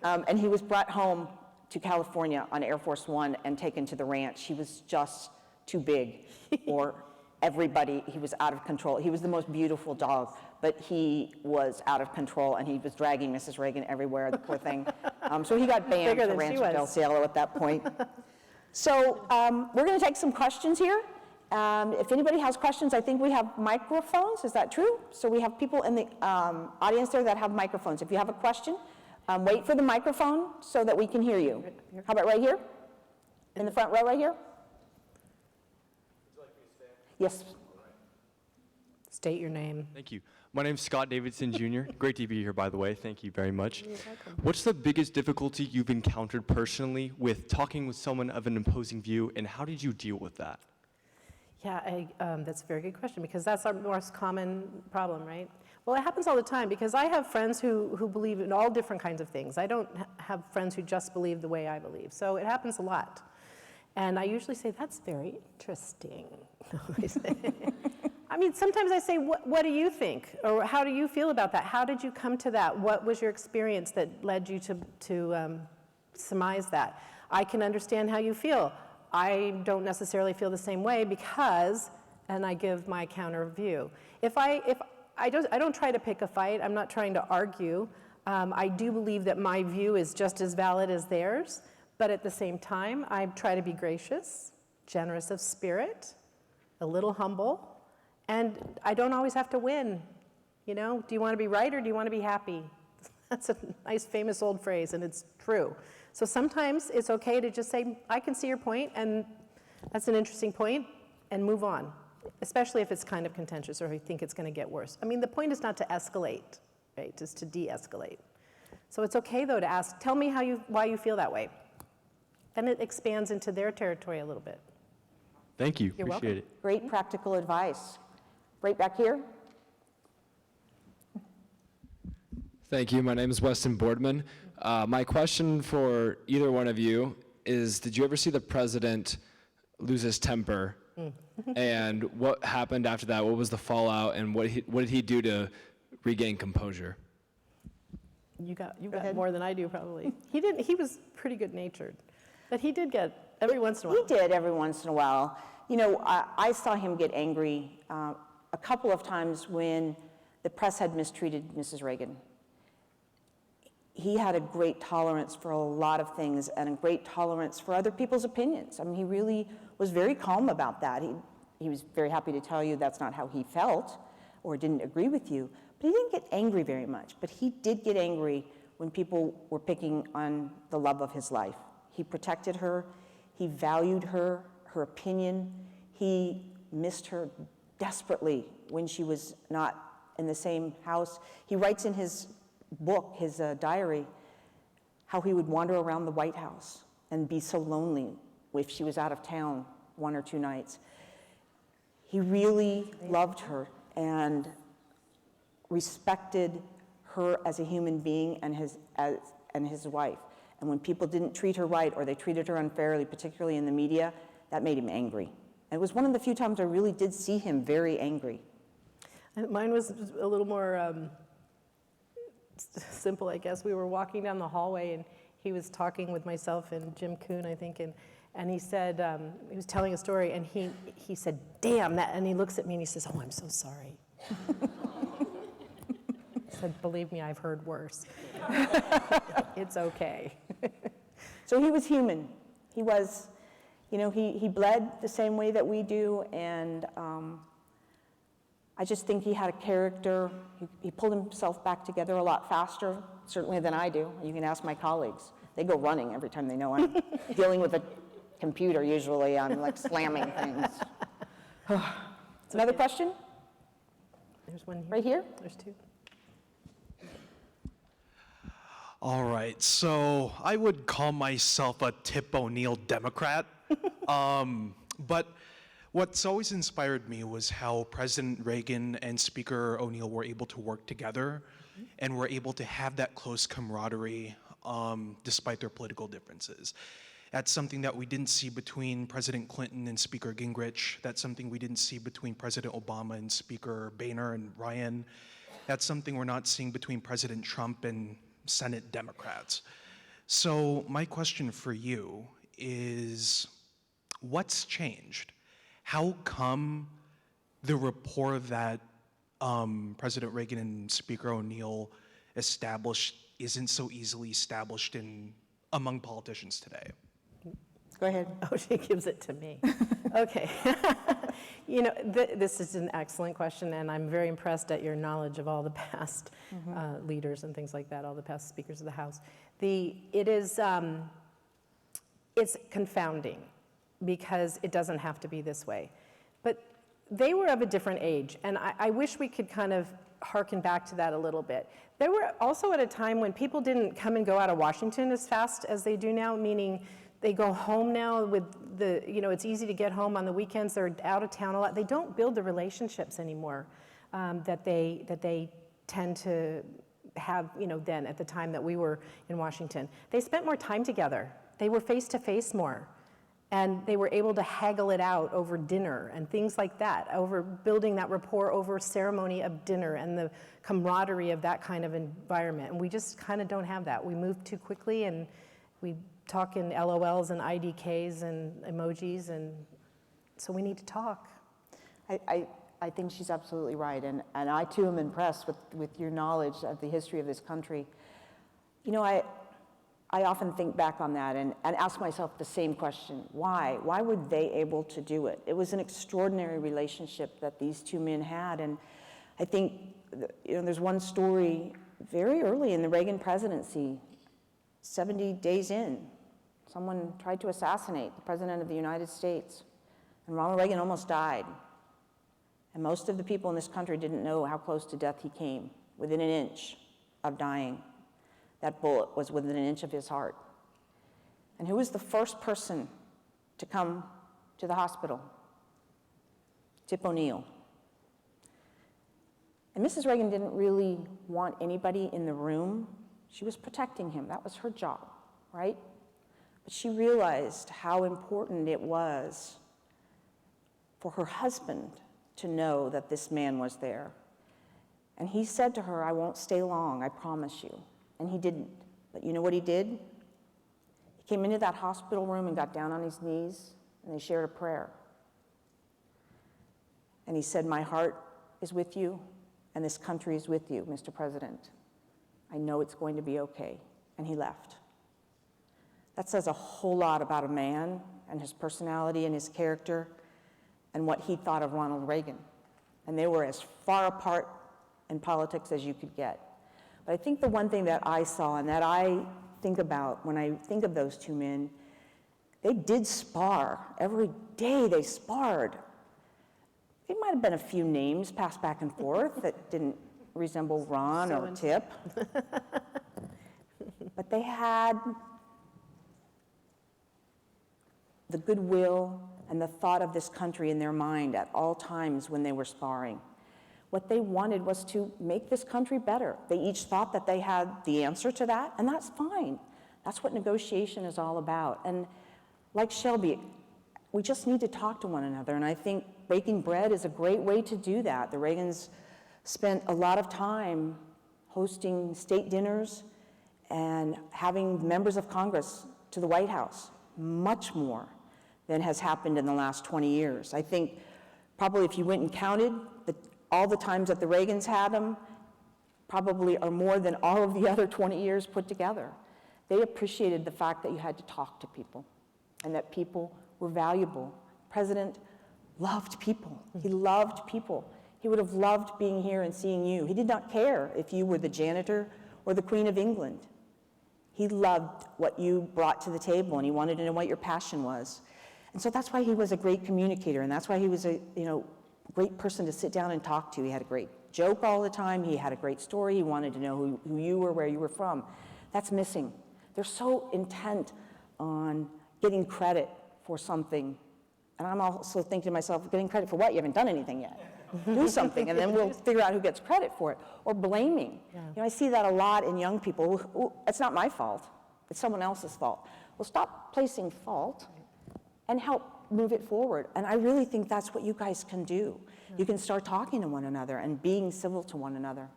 And he was brought home to California on Air Force One and taken to the ranch. He was just too big for everybody. He was out of control. He was the most beautiful dog, but he was out of control, and he was dragging Mrs. Reagan everywhere, the poor thing. So he got banned from Rancho del Cielo at that point. So we're going to take some questions here. If anybody has questions, I think we have microphones. Is that true? So we have people in the audience there that have microphones. If you have a question, Wait for the microphone so that we can hear you. How about right here? In the front row right here? Yes. State your name. Thank you. My name's Scott Davidson Jr. Great to be here, by the way. Thank you very much. What's the biggest difficulty you've encountered personally with talking with someone of an opposing view, and how did you deal with that? Yeah, that's a very good question, because that's our most common problem, right? Well, it happens all the time, because I have friends who believe in all different kinds of things. I don't have friends who just believe the way I believe. So it happens a lot. And I usually say, that's very interesting. I mean, sometimes I say, what do you think? Or how do you feel about that? How did you come to that? What was your experience that led you to surmise that? I can understand how you feel. I don't necessarily feel the same way because, and I give my counter view. If I don't try to pick a fight, I'm not trying to argue. I do believe that my view is just as valid as theirs, but at the same time, I try to be gracious, generous of spirit, a little humble, and I don't always have to win. You know, do you want to be right or do you want to be happy? That's a nice famous old phrase, and it's true. So sometimes it's okay to just say, I can see your point, and that's an interesting point, and move on, especially if it's kind of contentious or if you think it's going to get worse. I mean, the point is not to escalate, right? It's to de-escalate. So it's okay, though, to ask, tell me why you feel that way. Then it expands into their territory a little bit. Thank you. You're Appreciate welcome. it. Great practical advice. Right back here. Thank you. My name is Weston Boardman. My question for either one of you is, did you ever see the president lose his temper? And what happened after that? What was the fallout, and what did he do to regain composure? You got more than I do, probably. He was pretty good-natured, but he did get every once in a while. He did every once in a while. You know, I saw him get angry a couple of times when the press had mistreated Mrs. Reagan. He had a great tolerance for a lot of things and a great tolerance for other people's opinions. I mean, he really was very calm about that. He was very happy to tell you that's not how he felt or didn't agree with you, but he didn't get angry very much. But he did get angry when people were picking on the love of his life. He protected her, he valued her opinion, he missed her desperately when she was not in the same house. He writes in his book, his diary, how he would wander around the White House and be so lonely if she was out of town 1 or 2 nights. He really loved her and respected her as a human being and his wife. And when people didn't treat her right or they treated her unfairly, particularly in the media, that made him angry. And it was one of the few times I really did see him very angry. And mine was a little more simple, I guess. We were walking down the hallway, and he was talking with myself and Jim Kuhn, I think, and he said, he was telling a story, and he said, damn, that, and he looks at me and he says, oh, I'm so sorry. I said, believe me, I've heard worse. It's okay. So he was human. He was, you know, he bled the same way that we do, and I just think he had a character. He pulled himself back together a lot faster, certainly than I do. You can ask my colleagues. They go running every time they know I'm dealing with a computer. Usually I'm like slamming things. Another question? There's one here. Right here? There's 2. All right, so I would call myself a Tip O'Neill Democrat, but what's always inspired me was how President Reagan and Speaker O'Neill were able to work together and were able to have that close camaraderie despite their political differences. That's something that we didn't see between President Clinton and Speaker Gingrich. That's something we didn't see between President Obama and Speaker Boehner and Ryan. That's something we're not seeing between President Trump and Senate Democrats. So my question for you is, what's changed? How come the rapport that President Reagan and Speaker O'Neill established isn't so easily established among politicians today? Go ahead. Oh, she gives it to me. Okay. You know, this is an excellent question, and I'm very impressed at your knowledge of all the past leaders and things like that, all the past speakers of the House. It's confounding because it doesn't have to be this way. But they were of a different age, and I wish we could kind of harken back to that a little bit. They were also at a time when people didn't come and go out of Washington as fast as they do now, meaning they go home now with it's easy to get home on the weekends. They're out of town a lot. They don't build the relationships anymore that they tend to have, then at the time that we were in Washington. They spent more time together. They were face to face more. And they were able to haggle it out over dinner and things like that, over building that rapport over ceremony of dinner and the camaraderie of that kind of environment. And we just kind of don't have that. We move too quickly and we talk in LOLs and IDKs and emojis, and so we need to talk. I think she's absolutely right, and I too am impressed with your knowledge of the history of this country. I often think back on that and ask myself the same question. Why? Why were they able to do it? It was an extraordinary relationship that these two men had, and I think there's one story very early in the Reagan presidency, 70 days in, someone tried to assassinate the President of the United States, and Ronald Reagan almost died. And most of the people in this country didn't know how close to death he came, within an inch of dying. That bullet was within an inch of his heart. And who was the first person to come to the hospital? Tip O'Neill. And Mrs. Reagan didn't really want anybody in the room. She was protecting him. That was her job, right? But she realized how important it was for her husband to know that this man was there. And he said to her, "I won't stay long, I promise you." And he didn't. But you know what he did? He came into that hospital room and got down on his knees, and they shared a prayer. And he said, "My heart is with you, and this country is with you, Mr. President. I know it's going to be okay." And he left. That says a whole lot about a man and his personality and his character and what he thought of Ronald Reagan. And they were as far apart in politics as you could get. But I think the one thing that I saw and that I think about when I think of those two men, they did spar. Every day they sparred. There might have been a few names passed back and forth that didn't resemble Ron or Tip. But they had the goodwill and the thought of this country in their mind at all times when they were sparring. What they wanted was to make this country better. They each thought that they had the answer to that, and that's fine. That's what negotiation is all about. And like Shelby, we just need to talk to one another, and I think baking bread is a great way to do that. The Reagans spent a lot of time hosting state dinners and having members of Congress to the White House, much more than has happened in the last 20 years. I think probably if you went and counted all the times that the Reagans had them, probably are more than all of the other 20 years put together. They appreciated the fact that you had to talk to people and that people were valuable. The President loved people. He loved people. He would have loved being here and seeing you. He did not care if you were the janitor or the Queen of England. He loved what you brought to the table, and he wanted to know what your passion was. And so that's why he was a great communicator, and that's why he was a great person to sit down and talk to. He had a great joke all the time. He had a great story. He wanted to know who you were, where you were from. That's missing. They're so intent on getting credit for something. And I'm also thinking to myself, getting credit for what? You haven't done anything yet. Do something, and then we'll figure out who gets credit for it. Or blaming. Yeah. I see that a lot in young people. It's not my fault. It's someone else's fault. Well, stop placing fault and help move it forward. And I really think that's what you guys can do. You can start talking to one another and being civil to one another.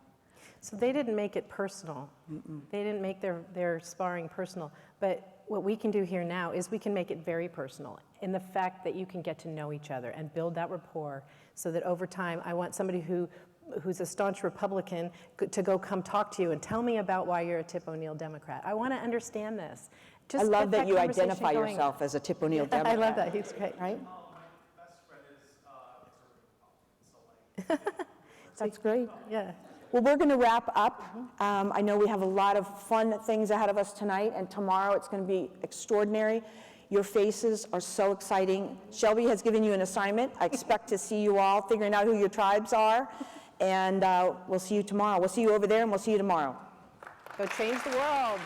So they didn't make it personal. They didn't make their sparring personal. But what we can do here now is we can make it very personal in the fact that you can get to know each other and build that rapport so that over time, I want somebody who's a staunch Republican to go come talk to you and tell me about why you're a Tip O'Neill Democrat. I want to understand this. Just I love get that you conversation identify going. yourself as a Tip O'Neill Democrat. I love that, he's great. Right? That's great. Yeah. Well, we're going to wrap up. I know we have a lot of fun things ahead of us tonight, and tomorrow it's going to be extraordinary. Your faces are so exciting. Shelby has given you an assignment. I expect to see you all figuring out who your tribes are, and we'll see you tomorrow. We'll see you over there, and we'll see you tomorrow. Go change the world.